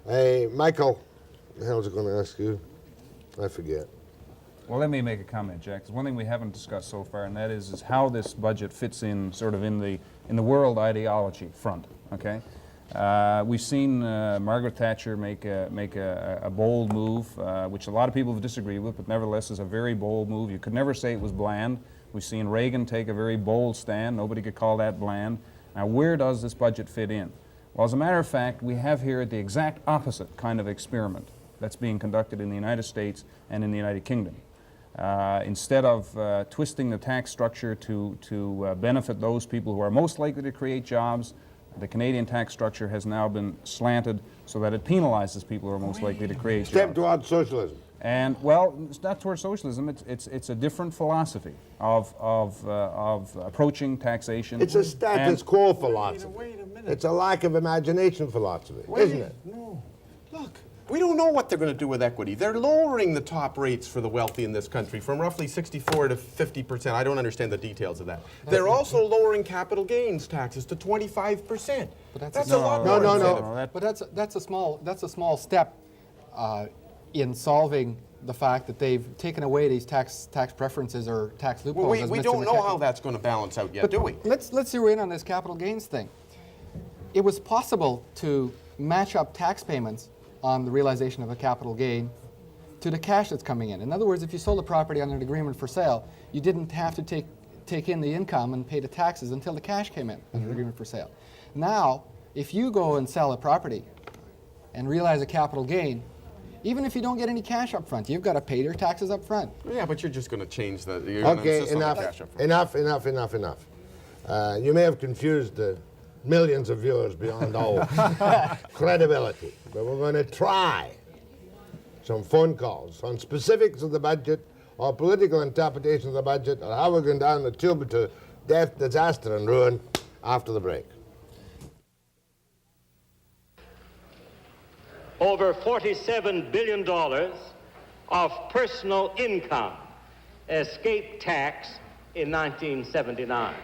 Hey, Michael, the hell was I going to ask you? I forget. Well, let me make a comment, Jack. There's one thing we haven't discussed so far, and that is how this budget fits in sort of in the world ideology front, okay? We've seen Margaret Thatcher make a bold move, which a lot of people have disagreed with, but nevertheless is a very bold move. You could never say it was bland. We've seen Reagan take a very bold stand. Nobody could call that bland. Now, where does this budget fit in? Well, as a matter of fact, we have here the exact opposite kind of experiment that's being conducted in the United States and in the United Kingdom. Instead of twisting the tax structure to benefit those people who are most likely to create jobs, the Canadian tax structure has now been slanted so that it penalizes people who are most likely to create jobs. Step towards socialism. And, well, it's not towards socialism. It's a different philosophy of approaching taxation. It's a status quo philosophy. Wait a minute. It's a lack of imagination philosophy, isn't it? No. Look, we don't know what they're going to do with equity. They're lowering the top rates for the wealthy in this country from roughly 64 to 50%. I don't understand the details of that. They're also lowering capital gains taxes to 25%. But That's a lot more incentive. But that's a small step in solving the fact that they've taken away these tax preferences or tax loopholes. Well, as we Mr. don't know MacAchen- how that's going to balance out yet, do we? Let's zero in on this capital gains thing. It was possible to match up tax payments on the realization of a capital gain to the cash that's coming in. In other words, if you sold a property under an agreement for sale, you didn't have to take in the income and pay the taxes until the cash came in under an agreement for sale. Now, if you go and sell a property and realize a capital gain, even if you don't get any cash up front, you've got to pay your taxes up front. Yeah, but you're just going to change the... You're gonna Okay, insist on the cash up front. enough. You may have confused the millions of viewers beyond all credibility, but we're going to try some phone calls on specifics of the budget or political interpretation of the budget or how we're going down the tube to death, disaster, and ruin after the break. Over $47 billion of personal income escaped tax in 1979.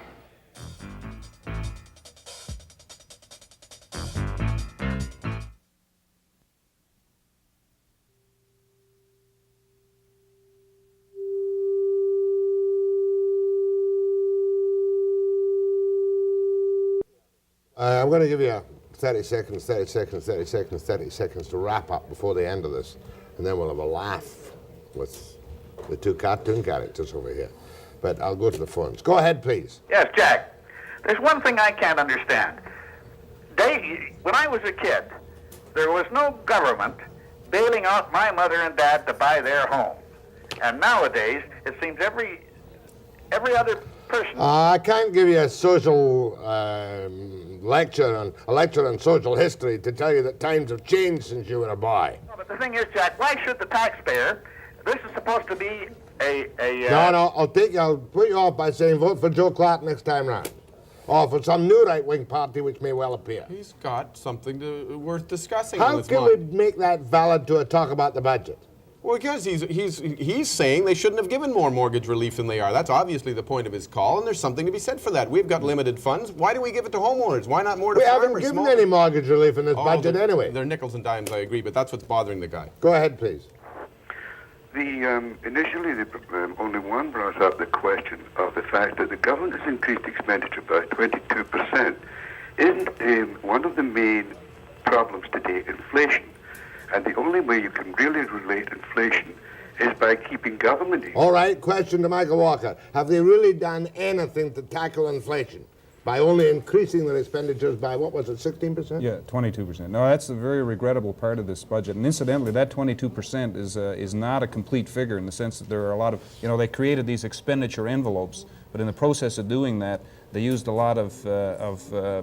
I'm going to give you 30 seconds to wrap up before the end of this, and then we'll have a laugh with the two cartoon characters over here. But I'll go to the phones. Go ahead, please. Yes, Jack. There's one thing I can't understand. When I was a kid, there was no government bailing out my mother and dad to buy their home. And nowadays, it seems every other person... I can't give you a social lecture on social history to tell you that times have changed since you were a boy. No, but the thing is, Jack, why should the taxpayer... This is supposed to be No, I'll put you off by saying vote for Joe Clark next time round. Or for some new right-wing party which may well appear. He's got something worth discussing. How can we make that valid to a talk about the budget? Well, because he's saying they shouldn't have given more mortgage relief than they are. That's obviously the point of his call, and there's something to be said for that. We've got limited funds. Why do we give it to homeowners? Why not more to farmers? We haven't given any mortgage relief in this budget anyway. They're nickels and dimes, I agree, but that's what's bothering the guy. Go ahead, please. Initially, only one brought up the question of the fact that the government has increased expenditure by 22%. Isn't one of the main problems today inflation? And the only way you can really relate inflation is by keeping government in. All right, question to Michael Walker. Have they really done anything to tackle inflation by only increasing their expenditures by, what was it, 16%? Yeah, 22%. No, that's a very regrettable part of this budget. And incidentally, that 22% is not a complete figure in the sense that there are a lot of, they created these expenditure envelopes, but in the process of doing that, they used a lot of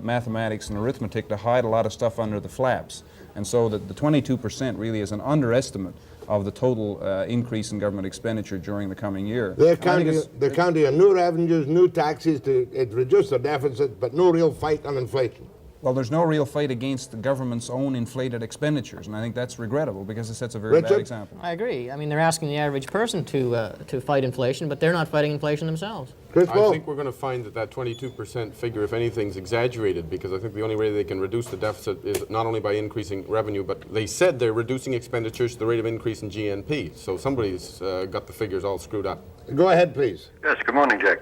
mathematics and arithmetic to hide a lot of stuff under the flaps. And so the 22% really is an underestimate of the total increase in government expenditure during the coming year. They're counting on new revenues, new taxes to reduce the deficit, but no real fight on inflation. Well, there's no real fight against the government's own inflated expenditures, and I think that's regrettable because it sets a very bad example. I agree. I mean, they're asking the average person to fight inflation, but they're not fighting inflation themselves. Crispo? I think we're going to find that 22% figure, if anything's exaggerated, because I think the only way they can reduce the deficit is not only by increasing revenue, but they said they're reducing expenditures to the rate of increase in GNP. So somebody's got the figures all screwed up. Go ahead, please. Yes, good morning, Jack.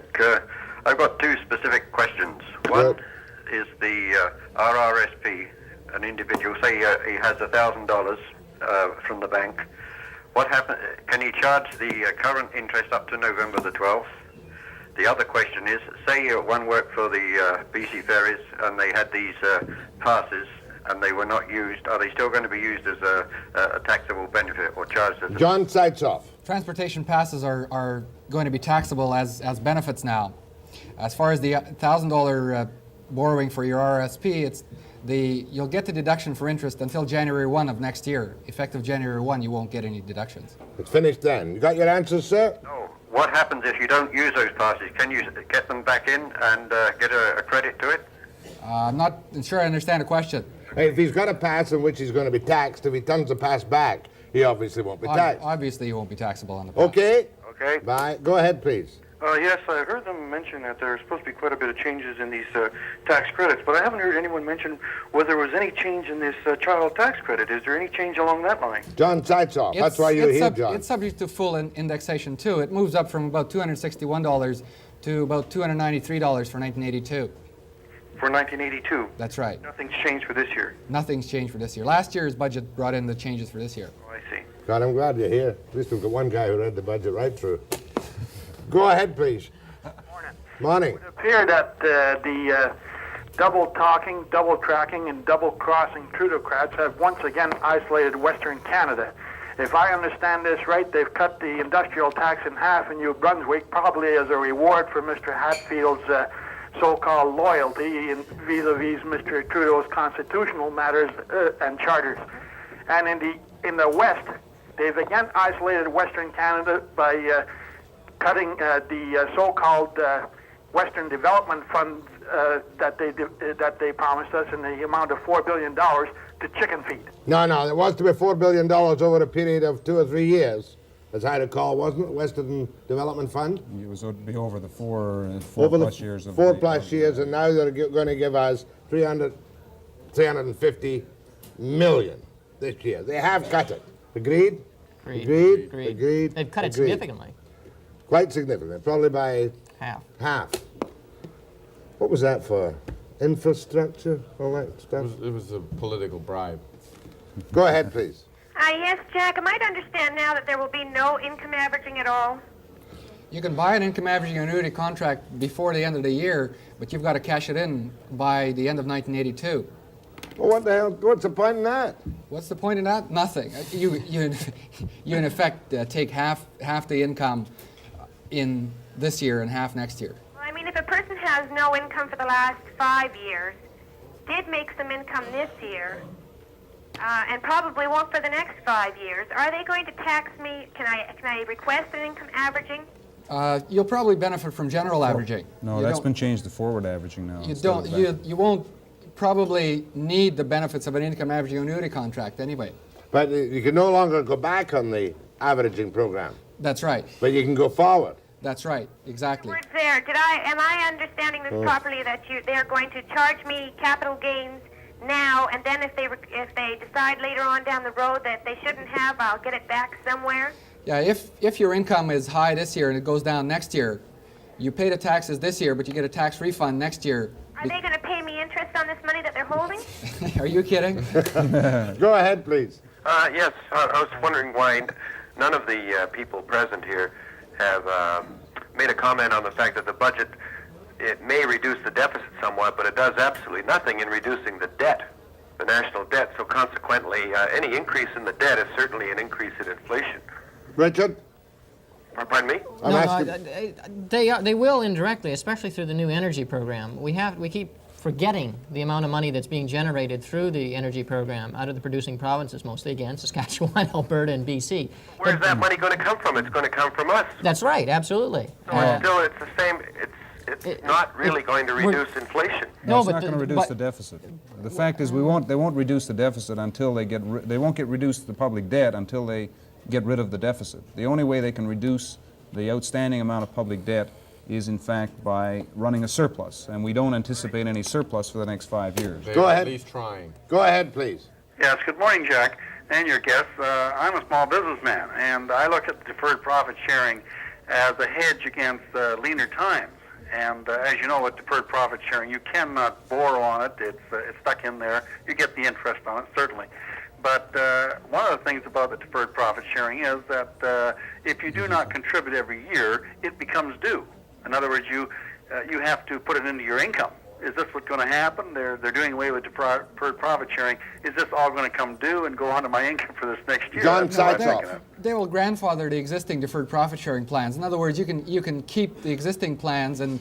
I've got two specific questions. One is the RRSP, an individual, say he has $1,000 from the bank. What happens? Can he charge the current interest up to November the 12th? The other question is, say one worked for the BC Ferries and they had these passes and they were not used, are they still going to be used as a taxable benefit or charged as John Zaytsoff. Transportation passes are going to be taxable as benefits now. As far as the $1,000 borrowing for your RRSP, you'll get the deduction for interest until January 1 of next year. Effective January 1, you won't get any deductions. It's finished then. You got your answers, sir? No. What happens if you don't use those passes? Can you get them back in and get a credit to it? I'm not sure I understand the question. Hey, if he's got a pass in which he's going to be taxed, if he turns the pass back, he obviously won't be taxed. Obviously, you won't be taxable on the pass. Okay? Okay. Bye. Go ahead, please. Yes, I heard them mention that there's supposed to be quite a bit of changes in these tax credits, but I haven't heard anyone mention whether there was any change in this child tax credit. Is there any change along that line? John Zaytsoff. That's why you're here, John. It's subject to full indexation, too. It moves up from about $261 to about $293 for 1982. For 1982? That's right. Nothing's changed for this year? Nothing's changed for this year. Last year's budget brought in the changes for this year. Oh, I see. God, I'm glad you're here. At least we've got one guy who read the budget right through. Go ahead, please. Morning. It would appear that the double talking, double tracking, and double crossing Trudocrats have once again isolated Western Canada. If I understand this right, they've cut the industrial tax in half in New Brunswick, probably as a reward for Mr. Hatfield's so-called loyalty vis-a-vis Mr. Trudeau's constitutional matters and charters. And in the West, they've again isolated Western Canada by cutting the so-called Western Development Fund that they promised us in the amount of $4 billion to chicken feed. No, it was to be $4 billion over a period of 2 or 3 years, as I recall, wasn't it? Western Development Fund? It was to be over the four over plus the years. Of 4 plus years, and now they're going to give us 350 million this year. They have cut it. Agreed? Agreed. They've cut it significantly. Quite significantly, probably by half. What was that for? Infrastructure, all that stuff? It was a political bribe. Go ahead, please. Yes, Jack, am I to understand now that there will be no income averaging at all? You can buy an income averaging annuity contract before the end of the year, but you've got to cash it in by the end of 1982. Well, what the hell? What's the point in that? What's the point in that? Nothing. You in effect take half the income in this year and half next year. Well, I mean, if a person has no income for the last 5 years, did make some income this year, and probably won't for the next 5 years, are they going to tax me? Can I request an income averaging? You'll probably benefit from general averaging. No, that's been changed to forward averaging now. You won't probably need the benefits of an income averaging annuity contract anyway. But you can no longer go back on the averaging program. That's right. But you can go forward. That's right, exactly. Words there. Am I understanding this properly, that they're going to charge me capital gains now, and then if they decide later on down the road that they shouldn't have, I'll get it back somewhere? Yeah, if your income is high this year and it goes down next year, you pay the taxes this year, but you get a tax refund next year. Are they going to pay me interest on this money that they're holding? Are you kidding? Go ahead, please. Yes, I was wondering why none of the people present here have made a comment on the fact that the budget, it may reduce the deficit somewhat, but it does absolutely nothing in reducing the debt, the national debt. So consequently, any increase in the debt is certainly an increase in inflation. Richard? Pardon me? No, they will indirectly, especially through the new energy program. We keep forgetting the amount of money that's being generated through the energy program out of the producing provinces, mostly again Saskatchewan, Alberta, and BC. Where's that money going to come from? It's going to come from us. That's right, absolutely. So it's the same. It's not really going to reduce inflation. No, it's not going to reduce the deficit. The fact is, they won't reduce the deficit until they won't get reduced the public debt until they get rid of the deficit. The only way they can reduce the outstanding amount of public debt is in fact by running a surplus, and we don't anticipate any surplus for the next 5 years. Go ahead. At least trying. Go ahead, please. Yes, good morning, Jack, and your guests. I'm a small businessman, and I look at the deferred profit sharing as a hedge against leaner times. And as you know, with deferred profit sharing, you cannot borrow on it. It's stuck in there. You get the interest on it, certainly. But one of the things about the deferred profit sharing is that if you do not contribute every year, it becomes due. In other words, you have to put it into your income. Is this what's going to happen? They're doing away with deferred profit sharing. Is this all going to come due and go onto my income for this next year? John Zaytsoff. They will grandfather the existing deferred profit sharing plans. In other words, you can keep the existing plans and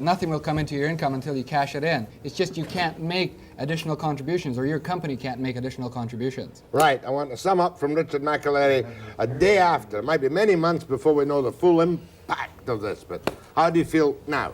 nothing will come into your income until you cash it in. It's just you can't make additional contributions, or your company can't make additional contributions. Right. I want to sum up from Richard McAlary a day after. It might be many months before we know the full impact of this, but how do you feel now?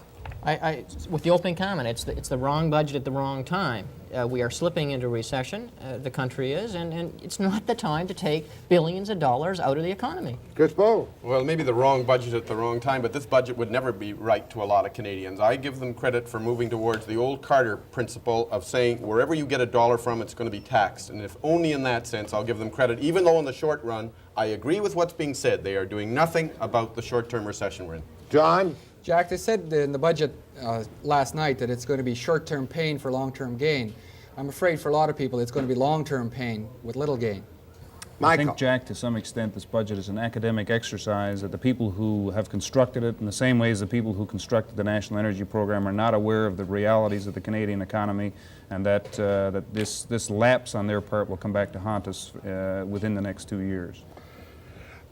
With the opening comment, it's the wrong budget at the wrong time. We are slipping into recession, the country is, and it's not the time to take billions of dollars out of the economy. Crispo? Well, maybe the wrong budget at the wrong time, but this budget would never be right to a lot of Canadians. I give them credit for moving towards the old Carter principle of saying wherever you get a dollar from, it's going to be taxed. And if only in that sense, I'll give them credit, even though in the short run, I agree with what's being said. They are doing nothing about the short-term recession we're in. John? Jack, they said in the budget last night that it's going to be short-term pain for long-term gain. I'm afraid for a lot of people it's going to be long-term pain with little gain. Michael? I think, Jack, to some extent, this budget is an academic exercise that the people who have constructed it, in the same way as the people who constructed the National Energy Program, are not aware of the realities of the Canadian economy, and that this lapse on their part will come back to haunt us within the next 2 years.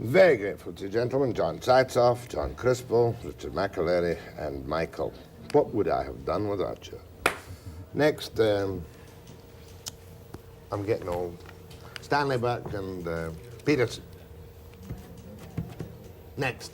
Very grateful to you, gentlemen. John Zaytsoff, John Crispo, Richard McAlary, and Michael. What would I have done without you? Next, I'm getting old. Stanley Burke and Peterson. Next.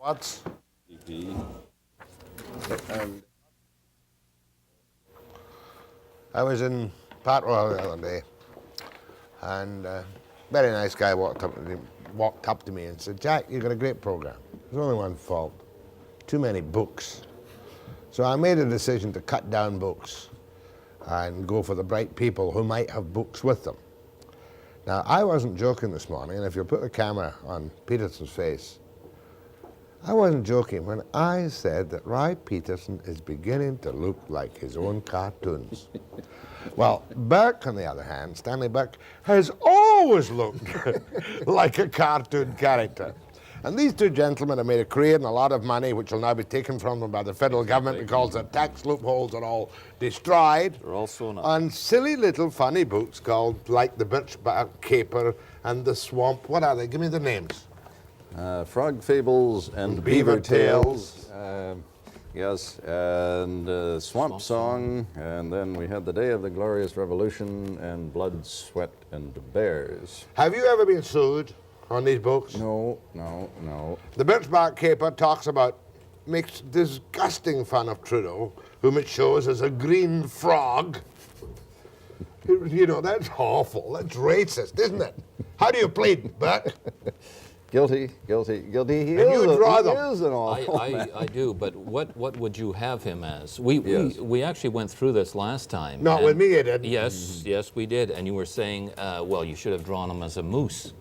Watts. I was in Pat Royal the other day, and a very nice guy walked up to me and said, "Jack, you've got a great program. There's only one fault: too many books." So I made a decision to cut down books and go for the bright people who might have books with them. Now, I wasn't joking this morning, and if you put the camera on Peterson's face, I wasn't joking when I said that Roy Peterson is beginning to look like his own cartoons. Well, Burke, on the other hand, Stanley Burke, has always looked like a cartoon character. And these two gentlemen have made a career and a lot of money, which will now be taken from them by the federal government because the tax loopholes are all destroyed. They're all sewn up. On silly little funny books called, like the Birch Bark Caper and the Swamp. What are they? Give me the names. Frog Fables and Beaver Tales. Yes, and Swamp Song, and then we had The Day of the Glorious Revolution and Blood, Sweat, and Bears. Have you ever been sued on these books? No, no, no. The Birch Bark Caper makes disgusting fun of Trudeau, whom it shows as a green frog. You know, that's awful. That's racist, isn't it? How do you plead, Burke? Guilty, guilty, guilty. He And is, you draw he them. is an awful man. I do, but what would you have him as? We Yes. we actually went through this last time. Not and- with me, you didn't. Yes, yes, we did. And you were saying, well, you should have drawn him as a moose.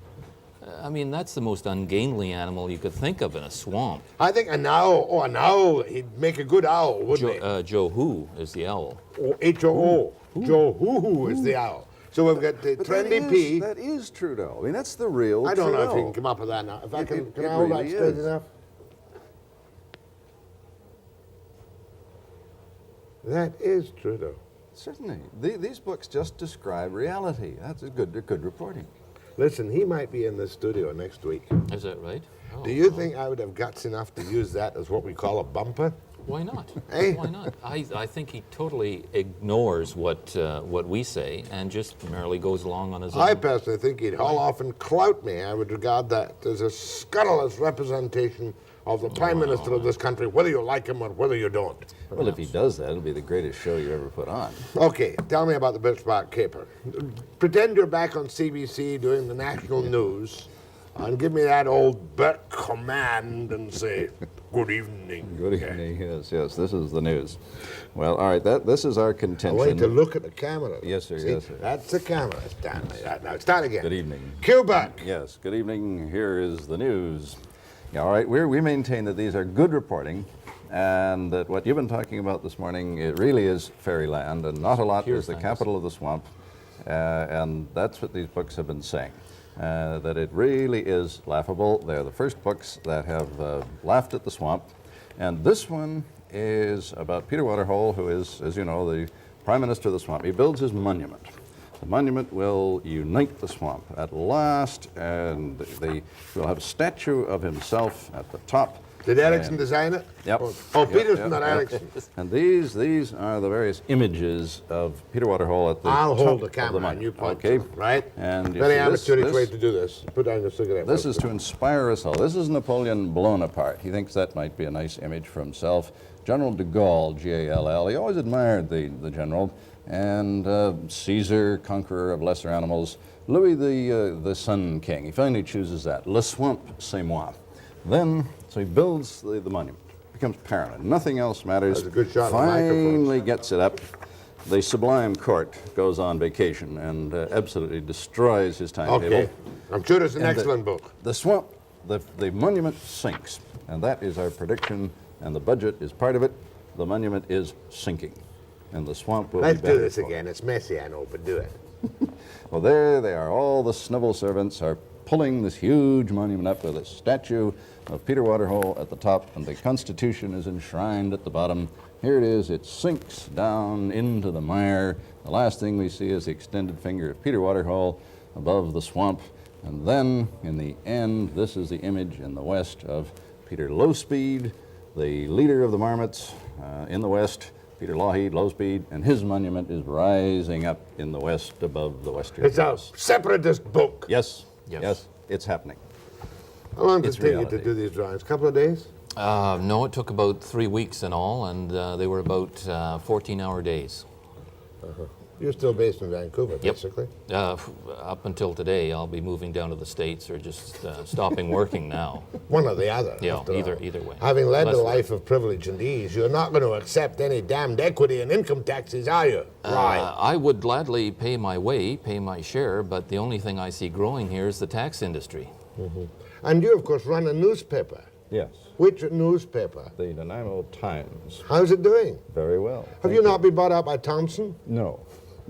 I mean, that's the most ungainly animal you could think of in a swamp. I think an owl. Oh, an owl. He'd make a good owl, wouldn't he? Joe Who is the owl. Oh, H-O-O. Joe Hoo is the owl. So we've got the But trendy P. that is Trudeau. I mean, that's the real I don't know if Trudeau. you can come up with that now. If I can, It can I hold really that straight is. enough? That is Trudeau. Certainly. These books just describe reality. That's good reporting. Listen, he might be in the studio next week. Is that right? Do you think I would have guts enough to use that as what we call a bumper? Why not? Eh? Why not? I think he totally ignores what we say and just merely goes along on his own. I personally think he'd haul off and clout me. I would regard that as a scurrilous representation of the Prime Minister of this country, whether you like him or whether you don't. Well, if he does that, it'll be the greatest show you ever put on. Okay, tell me about the Birch Bark Caper. Pretend you're back on CBC doing the national news and give me that old Burke command and say, good evening. Good evening. Yes, yes. This is the news. Well, all right. This is our I contention. want you to look at the camera. Yes, sir. See, Yes, sir. that's the camera, Stanley. Now, start again. Good evening. Cue back. Yes. Good evening. Here is the news. Yeah, all right. We maintain that these are good reporting, and that what you've been talking about this morning, it really is fairyland, and not a lot is the capital of the swamp, and that's what these books have been saying. That it really is laughable. They're the first books that have laughed at the swamp. And this one is about Peter Waterhole, who is, as you know, the Prime Minister of the swamp. He builds his monument. The monument will unite the swamp at last, and we'll have a statue of himself at the top. Did Erickson design it? Yep. Oh, Peterson, not Erickson. And these are the various images of Peter Waterhole at the I'll top hold the of camera and monument. you point Okay. to it, right? And you Very see amateurish way to do this. Put down your cigarette. This is to inspire us all. This is Napoleon blown apart. He thinks that might be a nice image for himself. General de Gaulle, G-A-L-L, he always admired the general. And Caesar, conqueror of lesser animals. Louis the Sun King, he finally chooses that. Le Swamp, c'est moi. Then, so he builds the monument. Becomes paranoid. Nothing else matters. That's a good shot of the microphone. Finally gets it up. The Sublime Court goes on vacation and absolutely destroys his timetable. Okay. I'm sure it's an And excellent book. The swamp, the monument sinks, and that is our prediction, and the budget is part of it. The monument is sinking, and the swamp will Let's be better do this for it. again. It's messy, I know, but do it. Well, there they are. All the Snivel servants are pulling this huge monument up with a statue of Peter Waterhole at the top, and the Constitution is enshrined at the bottom. Here it is. It sinks down into the mire. The last thing we see is the extended finger of Peter Waterhole above the swamp. And then, in the end, this is the image in the west of Peter Lowspeed, the leader of the Marmots in the west. Peter Lougheed, Lowspeed, and his monument is rising up in the west above the western It's a Ghats. separatist book. Yes, yes, it's happening. How long did It's it take you reality. to do these drawings? A couple of days? No, it took about 3 weeks in all, and they were about 14-hour days. You're still based in Vancouver, basically. Up until today, I'll be moving down to the States or just stopping working now. One or the other. Yeah, after either all. way. Having led Less a work. life of privilege and ease, you're not going to accept any damned equity and income taxes, are you? Right. I would gladly pay my way, pay my share, but the only thing I see growing here is the tax industry. And you, of course, run a newspaper. Yes, Which newspaper? the Nanaimo Times. How's it doing? Very well. Have you not been bought out by Thompson? No.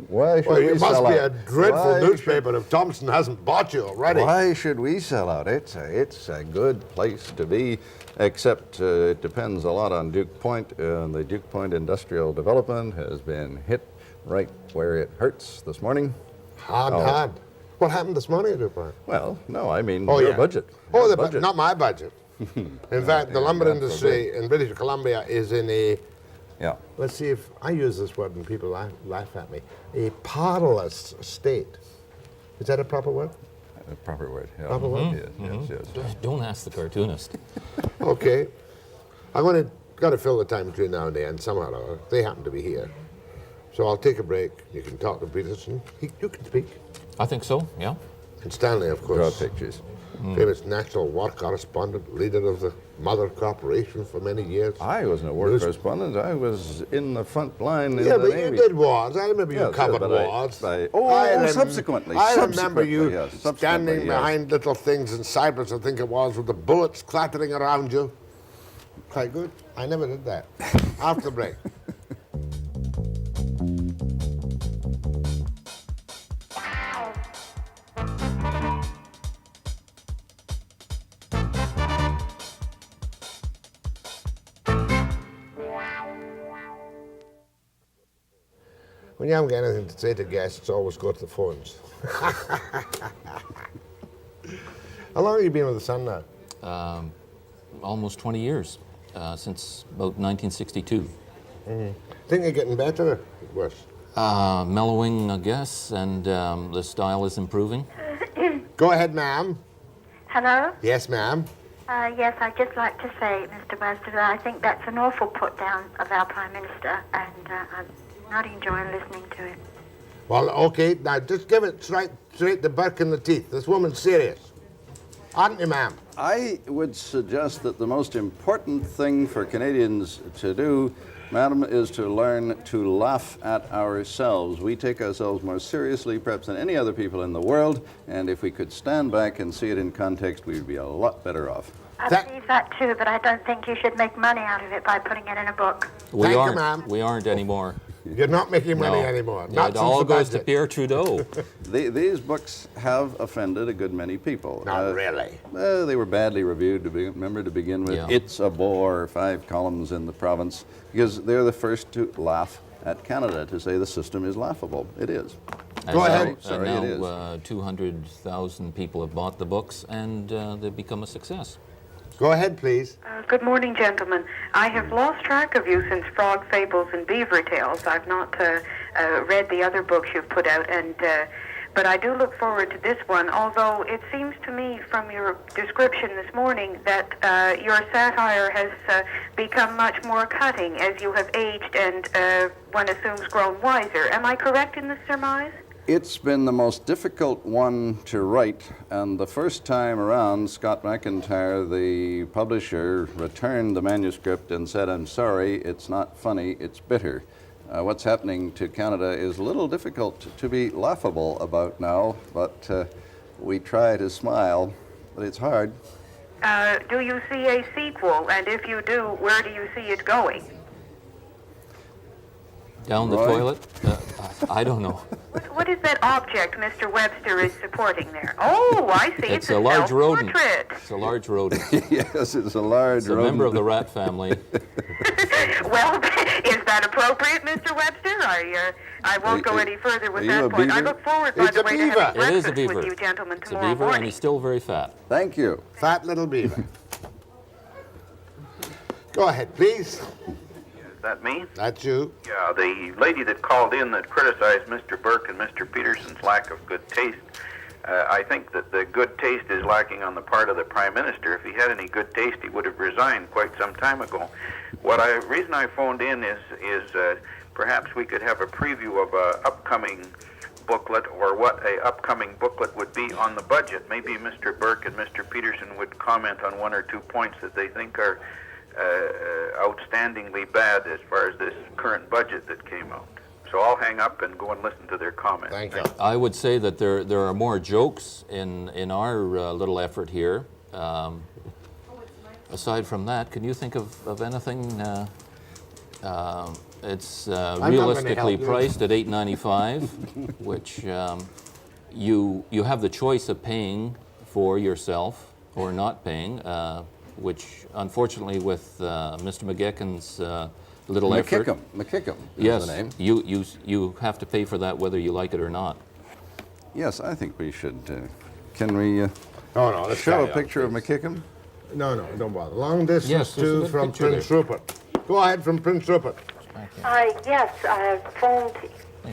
Why should Well, we it must sell be out? a dreadful Why newspaper if Thompson hasn't bought you already. Why should we sell out? It's a good place to be, except it depends a lot on Duke Point, and the Duke Point industrial development has been hit right where it hurts this morning. Hard. What happened this morning at Duke Point? Well, no, I mean Oh, your yeah. budget. Oh, Your the budget. not my budget. In fact, the lumber industry in British Columbia is in a, Yeah. let's see if I use this word and people laugh at me, a parlous state. Is that a proper word? A proper word. Yeah. Proper word? Yes. Don't ask the cartoonist. Okay. Got to fill the time between now and then somehow or other. They happen to be here. So I'll take a break. You can talk to Peterson. You can speak. I think so, yeah. And Stanley, of draw course. pictures. Famous national war correspondent, leader of the Mother Corporation for many years. I wasn't a war correspondent. I was in the front line in Yeah, the but Navy. you did wars. I remember you Yes, covered but wars. Subsequently. I remember Subsequently, you yes, subsequently, standing yes. behind little things in Cyprus, I think it was, with the bullets clattering around you. Quite good. I never did that. After the break. When you haven't got anything to say to guests, always go to the phones. How long have you been with the Sun now? Almost 20 years, since about 1962. Think you're getting better or worse? Mellowing, I guess, and the style is improving. Go ahead, ma'am. Hello? Yes, ma'am. Yes, I'd just like to say, Mr. Webster, that I think that's an awful put down of our Prime Minister, and I'm not enjoying listening to it. Well, okay, now just give it straight the Burke in the teeth. This woman's serious. Aren't you, ma'am? I would suggest that the most important thing for Canadians to do, madam, is to learn to laugh at ourselves. We take ourselves more seriously, perhaps, than any other people in the world, and if we could stand back and see it in context, we'd be a lot better off. I believe that too, but I don't think you should make money out of it by putting it in a book. We aren't. We aren't anymore. You're not making money No. anymore. Yeah, Not it since all the goes to budget. Pierre Trudeau. These books have offended a good many people. Not really. They were badly reviewed, to begin with. Yeah. It's a bore, 5 columns in the province, because they're the first to laugh at Canada, to say the system is laughable. It is. And Go ahead. Sorry, and it is. now 200,000 people have bought the books, and they've become a success. Go ahead, please. Good morning, gentlemen. I have lost track of you since Frog Fables and Beaver Tales. I've not read the other books you've put out, but I do look forward to this one, although it seems to me from your description this morning that your satire has become much more cutting as you have aged and, one assumes, grown wiser. Am I correct in this surmise? It's been the most difficult one to write, and the first time around, Scott McIntyre, the publisher, returned the manuscript and said, "I'm sorry, it's not funny, it's bitter." What's happening to Canada is a little difficult to be laughable about now, but we try to smile, but it's hard. Do you see a sequel, and if you do, where do you see it going? Down the Roy? toilet? I don't know. What is that object Mr. Webster is supporting there? Oh, I see. It's a large rodent. self-portrait. It's a large rodent. Yes, it's a large It's a rodent. member of the rat family. Well, is that appropriate, Mr. Webster? I won't go any further with are you that a point. I beaver? look forward, by It's the a way, to beaver. having It is a breakfast beaver. with you gentlemen It's a tomorrow beaver, and morning. he's still very fat. Thank you. Fat little beaver. Go ahead, please. Is that me? That's you. Yeah, the lady that called in that criticized Mr. Burke and Mr. Peterson's lack of good taste, I think that the good taste is lacking on the part of the Prime Minister. If he had any good taste, he would have resigned quite some time ago. Reason I phoned in is perhaps we could have a preview of a upcoming booklet, or what a upcoming booklet would be on the budget. Maybe Mr. Burke and Mr. Peterson would comment on 1 or 2 points that they think are outstandingly bad as far as this current budget that came out. So I'll hang up and go and listen to their comments. Thank you. I would say that there are more jokes in our little effort here. Aside from that, can you think of anything? It's realistically priced at $8.95, which you have the choice of paying for yourself or not paying, which unfortunately with Mr. MacEachen's little effort. MacEachen is Yes, the name. you have to pay for that whether you like it or not. Yes, I think we should. Can we No, let's show a carry on, picture of please. MacEachen? No, don't bother. Long distance Yes, there's a too good from picture Prince there. Rupert. Go ahead from Prince Rupert. Yes, I've phoned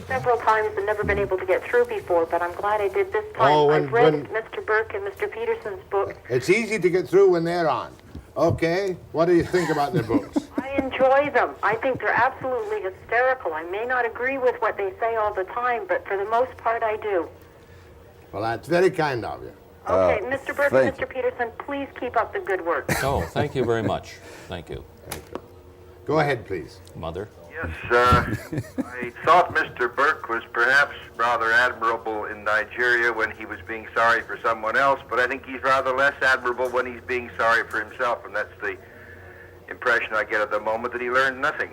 several times and never been able to get through before, but I'm glad I did this time. Oh, I've read Mr. Burke and Mr. Peterson's book. It's easy to get through when they're on. Okay, what do you think about their books? I enjoy them. I think they're absolutely hysterical. I may not agree with what they say all the time, but for the most part I do. Well, that's very kind of you. Okay, Mr. Burke and thank Mr. Peterson, please keep up the good work. Oh, thank you very much. Thank you. Go ahead, please. Mother? Yes, I thought Mr. Burke was perhaps rather admirable in Nigeria when he was being sorry for someone else, but I think he's rather less admirable when he's being sorry for himself, and that's the impression I get at the moment, that he learned nothing.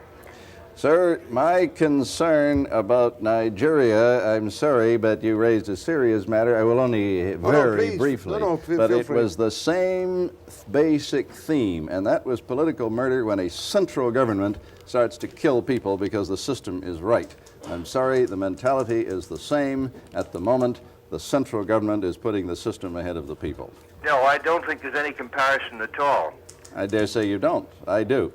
Sir, my concern about Nigeria, I'm sorry, but you raised a serious matter. I will only very briefly. But it was the same basic theme, and that was political murder when a central government starts to kill people because the system is right. I'm sorry, the mentality is the same. At the moment, the central government is putting the system ahead of the people. No, I don't think there's any comparison at all. I dare say you don't. I do.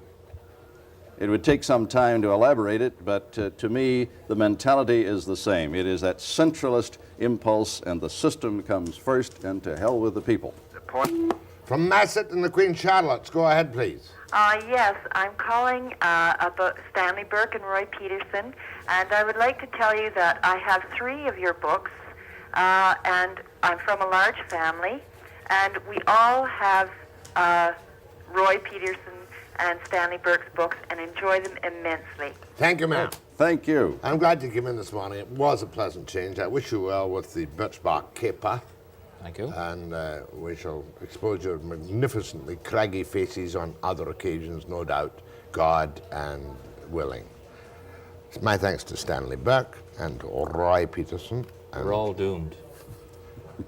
It would take some time to elaborate it, but to me, the mentality is the same. It is that centralist impulse, and the system comes first, and to hell with the people. From Masset and the Queen Charlotte's, go ahead, please. Yes, I'm calling about Stanley Burke and Roy Peterson, and I would like to tell you that I have 3 of your books, and I'm from a large family, and we all have Roy Peterson and Stanley Burke's books and enjoy them immensely. Thank you, ma'am. Thank you. I'm glad you came in this morning. It was a pleasant change. I wish you well with the Birch Bark Caper. Thank you. And we shall expose your magnificently craggy faces on other occasions, no doubt, God and willing. My thanks to Stanley Burke and to Roy Peterson. We're all doomed.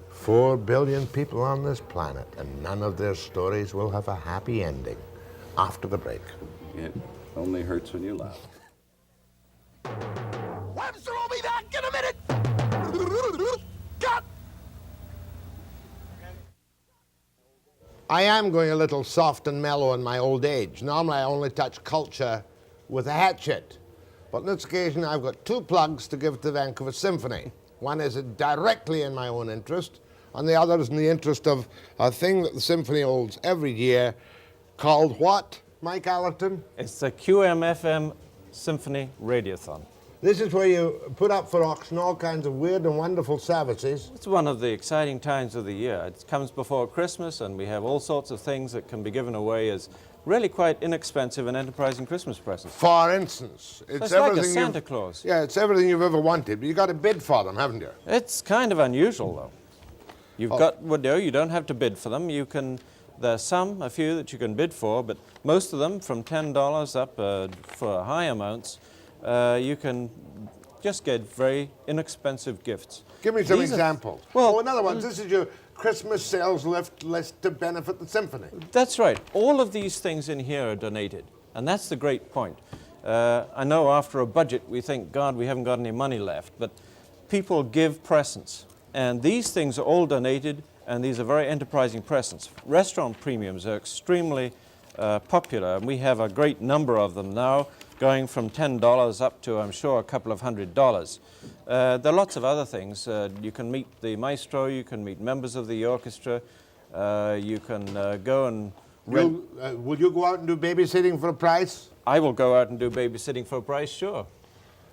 4 billion people on this planet, and none of their stories will have a happy ending. After the break. It only hurts when you laugh. Webster will be back in a minute! Cut! I am going a little soft and mellow in my old age. Normally I only touch culture with a hatchet. But on this occasion I've got 2 plugs to give to the Vancouver Symphony. One is directly in my own interest, and the other is in the interest of a thing that the Symphony holds every year, called what, Mike Allerton? It's the QMFM Symphony Radiothon. This is where you put up for auction all kinds of weird and wonderful services. It's one of the exciting times of the year. It comes before Christmas, and we have all sorts of things that can be given away as really quite inexpensive and enterprising Christmas presents. For instance, it's like a Santa Claus. Yeah, it's everything you've ever wanted, but you got to bid for them, haven't you? It's kind of unusual, though. You've got, well, you don't have to bid for them. You can. There's a few that you can bid for, but most of them, from $10 up for high amounts, you can just get very inexpensive gifts. Give me some examples. Well, in other words, this is your Christmas sales list to benefit the Symphony. That's right. All of these things in here are donated, and that's the great point. I know after a budget we think, God, we haven't got any money left, but people give presents, and these things are all donated, and these are very enterprising presents. Restaurant premiums are extremely popular, and we have a great number of them now, going from $10 up to, I'm sure, a couple of $100s. There are lots of other things. You can meet the maestro, you can meet members of the orchestra, you can go and will you go out and do babysitting for a price? I will go out and do babysitting for a price, sure.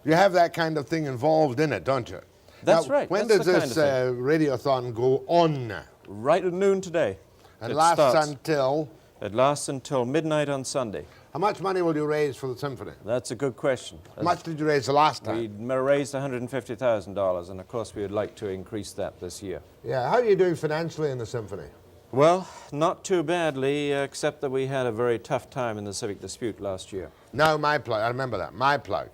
You have that kind of thing involved in it, don't you? That's now, right. When That's does this radiothon go on? Right at noon today. And lasts until? It lasts until midnight on Sunday. How much money will you raise for the Symphony? That's a good question. How much did you raise the last time? We raised $150,000, and of course we would like to increase that this year. Yeah, how are you doing financially in the Symphony? Well, not too badly, except that we had a very tough time in the civic dispute last year. Now my plug, I remember that, my plug.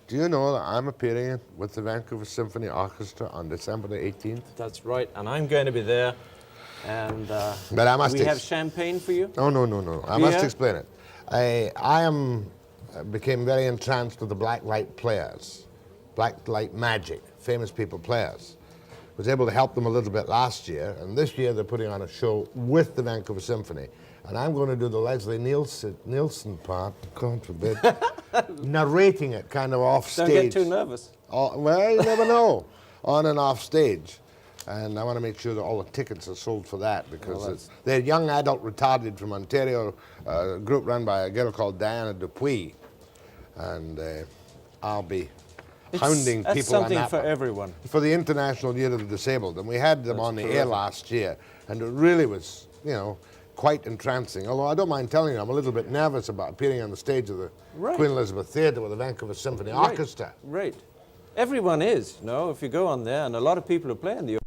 Do you know that I'm appearing with the Vancouver Symphony Orchestra on December the 18th? That's right, and I'm going to be there. And but I must we have champagne for you? No. I must explain it. I became very entranced with the black light players, black light magic, famous people players. Was able to help them a little bit last year, and this year they're putting on a show with the Vancouver Symphony. And I'm going to do the Leslie Nielsen part, God forbid, narrating it kind of off stage. Don't get too nervous. Well, you never know, on and off stage. And I want to make sure that all the tickets are sold for that, because they're young adult retarded from Ontario, a group run by a girl called Diana Dupuis. And I'll be hounding That's people on something that for one. everyone. For the International Year of the Disabled, and we had them on the air last year, and it really was, you know, quite entrancing. Although I don't mind telling you, I'm a little bit nervous about appearing on the stage of the Queen Elizabeth Theatre with the Vancouver Symphony Orchestra. Right. Everyone is, you know, if you go on there, and a lot of people are playing the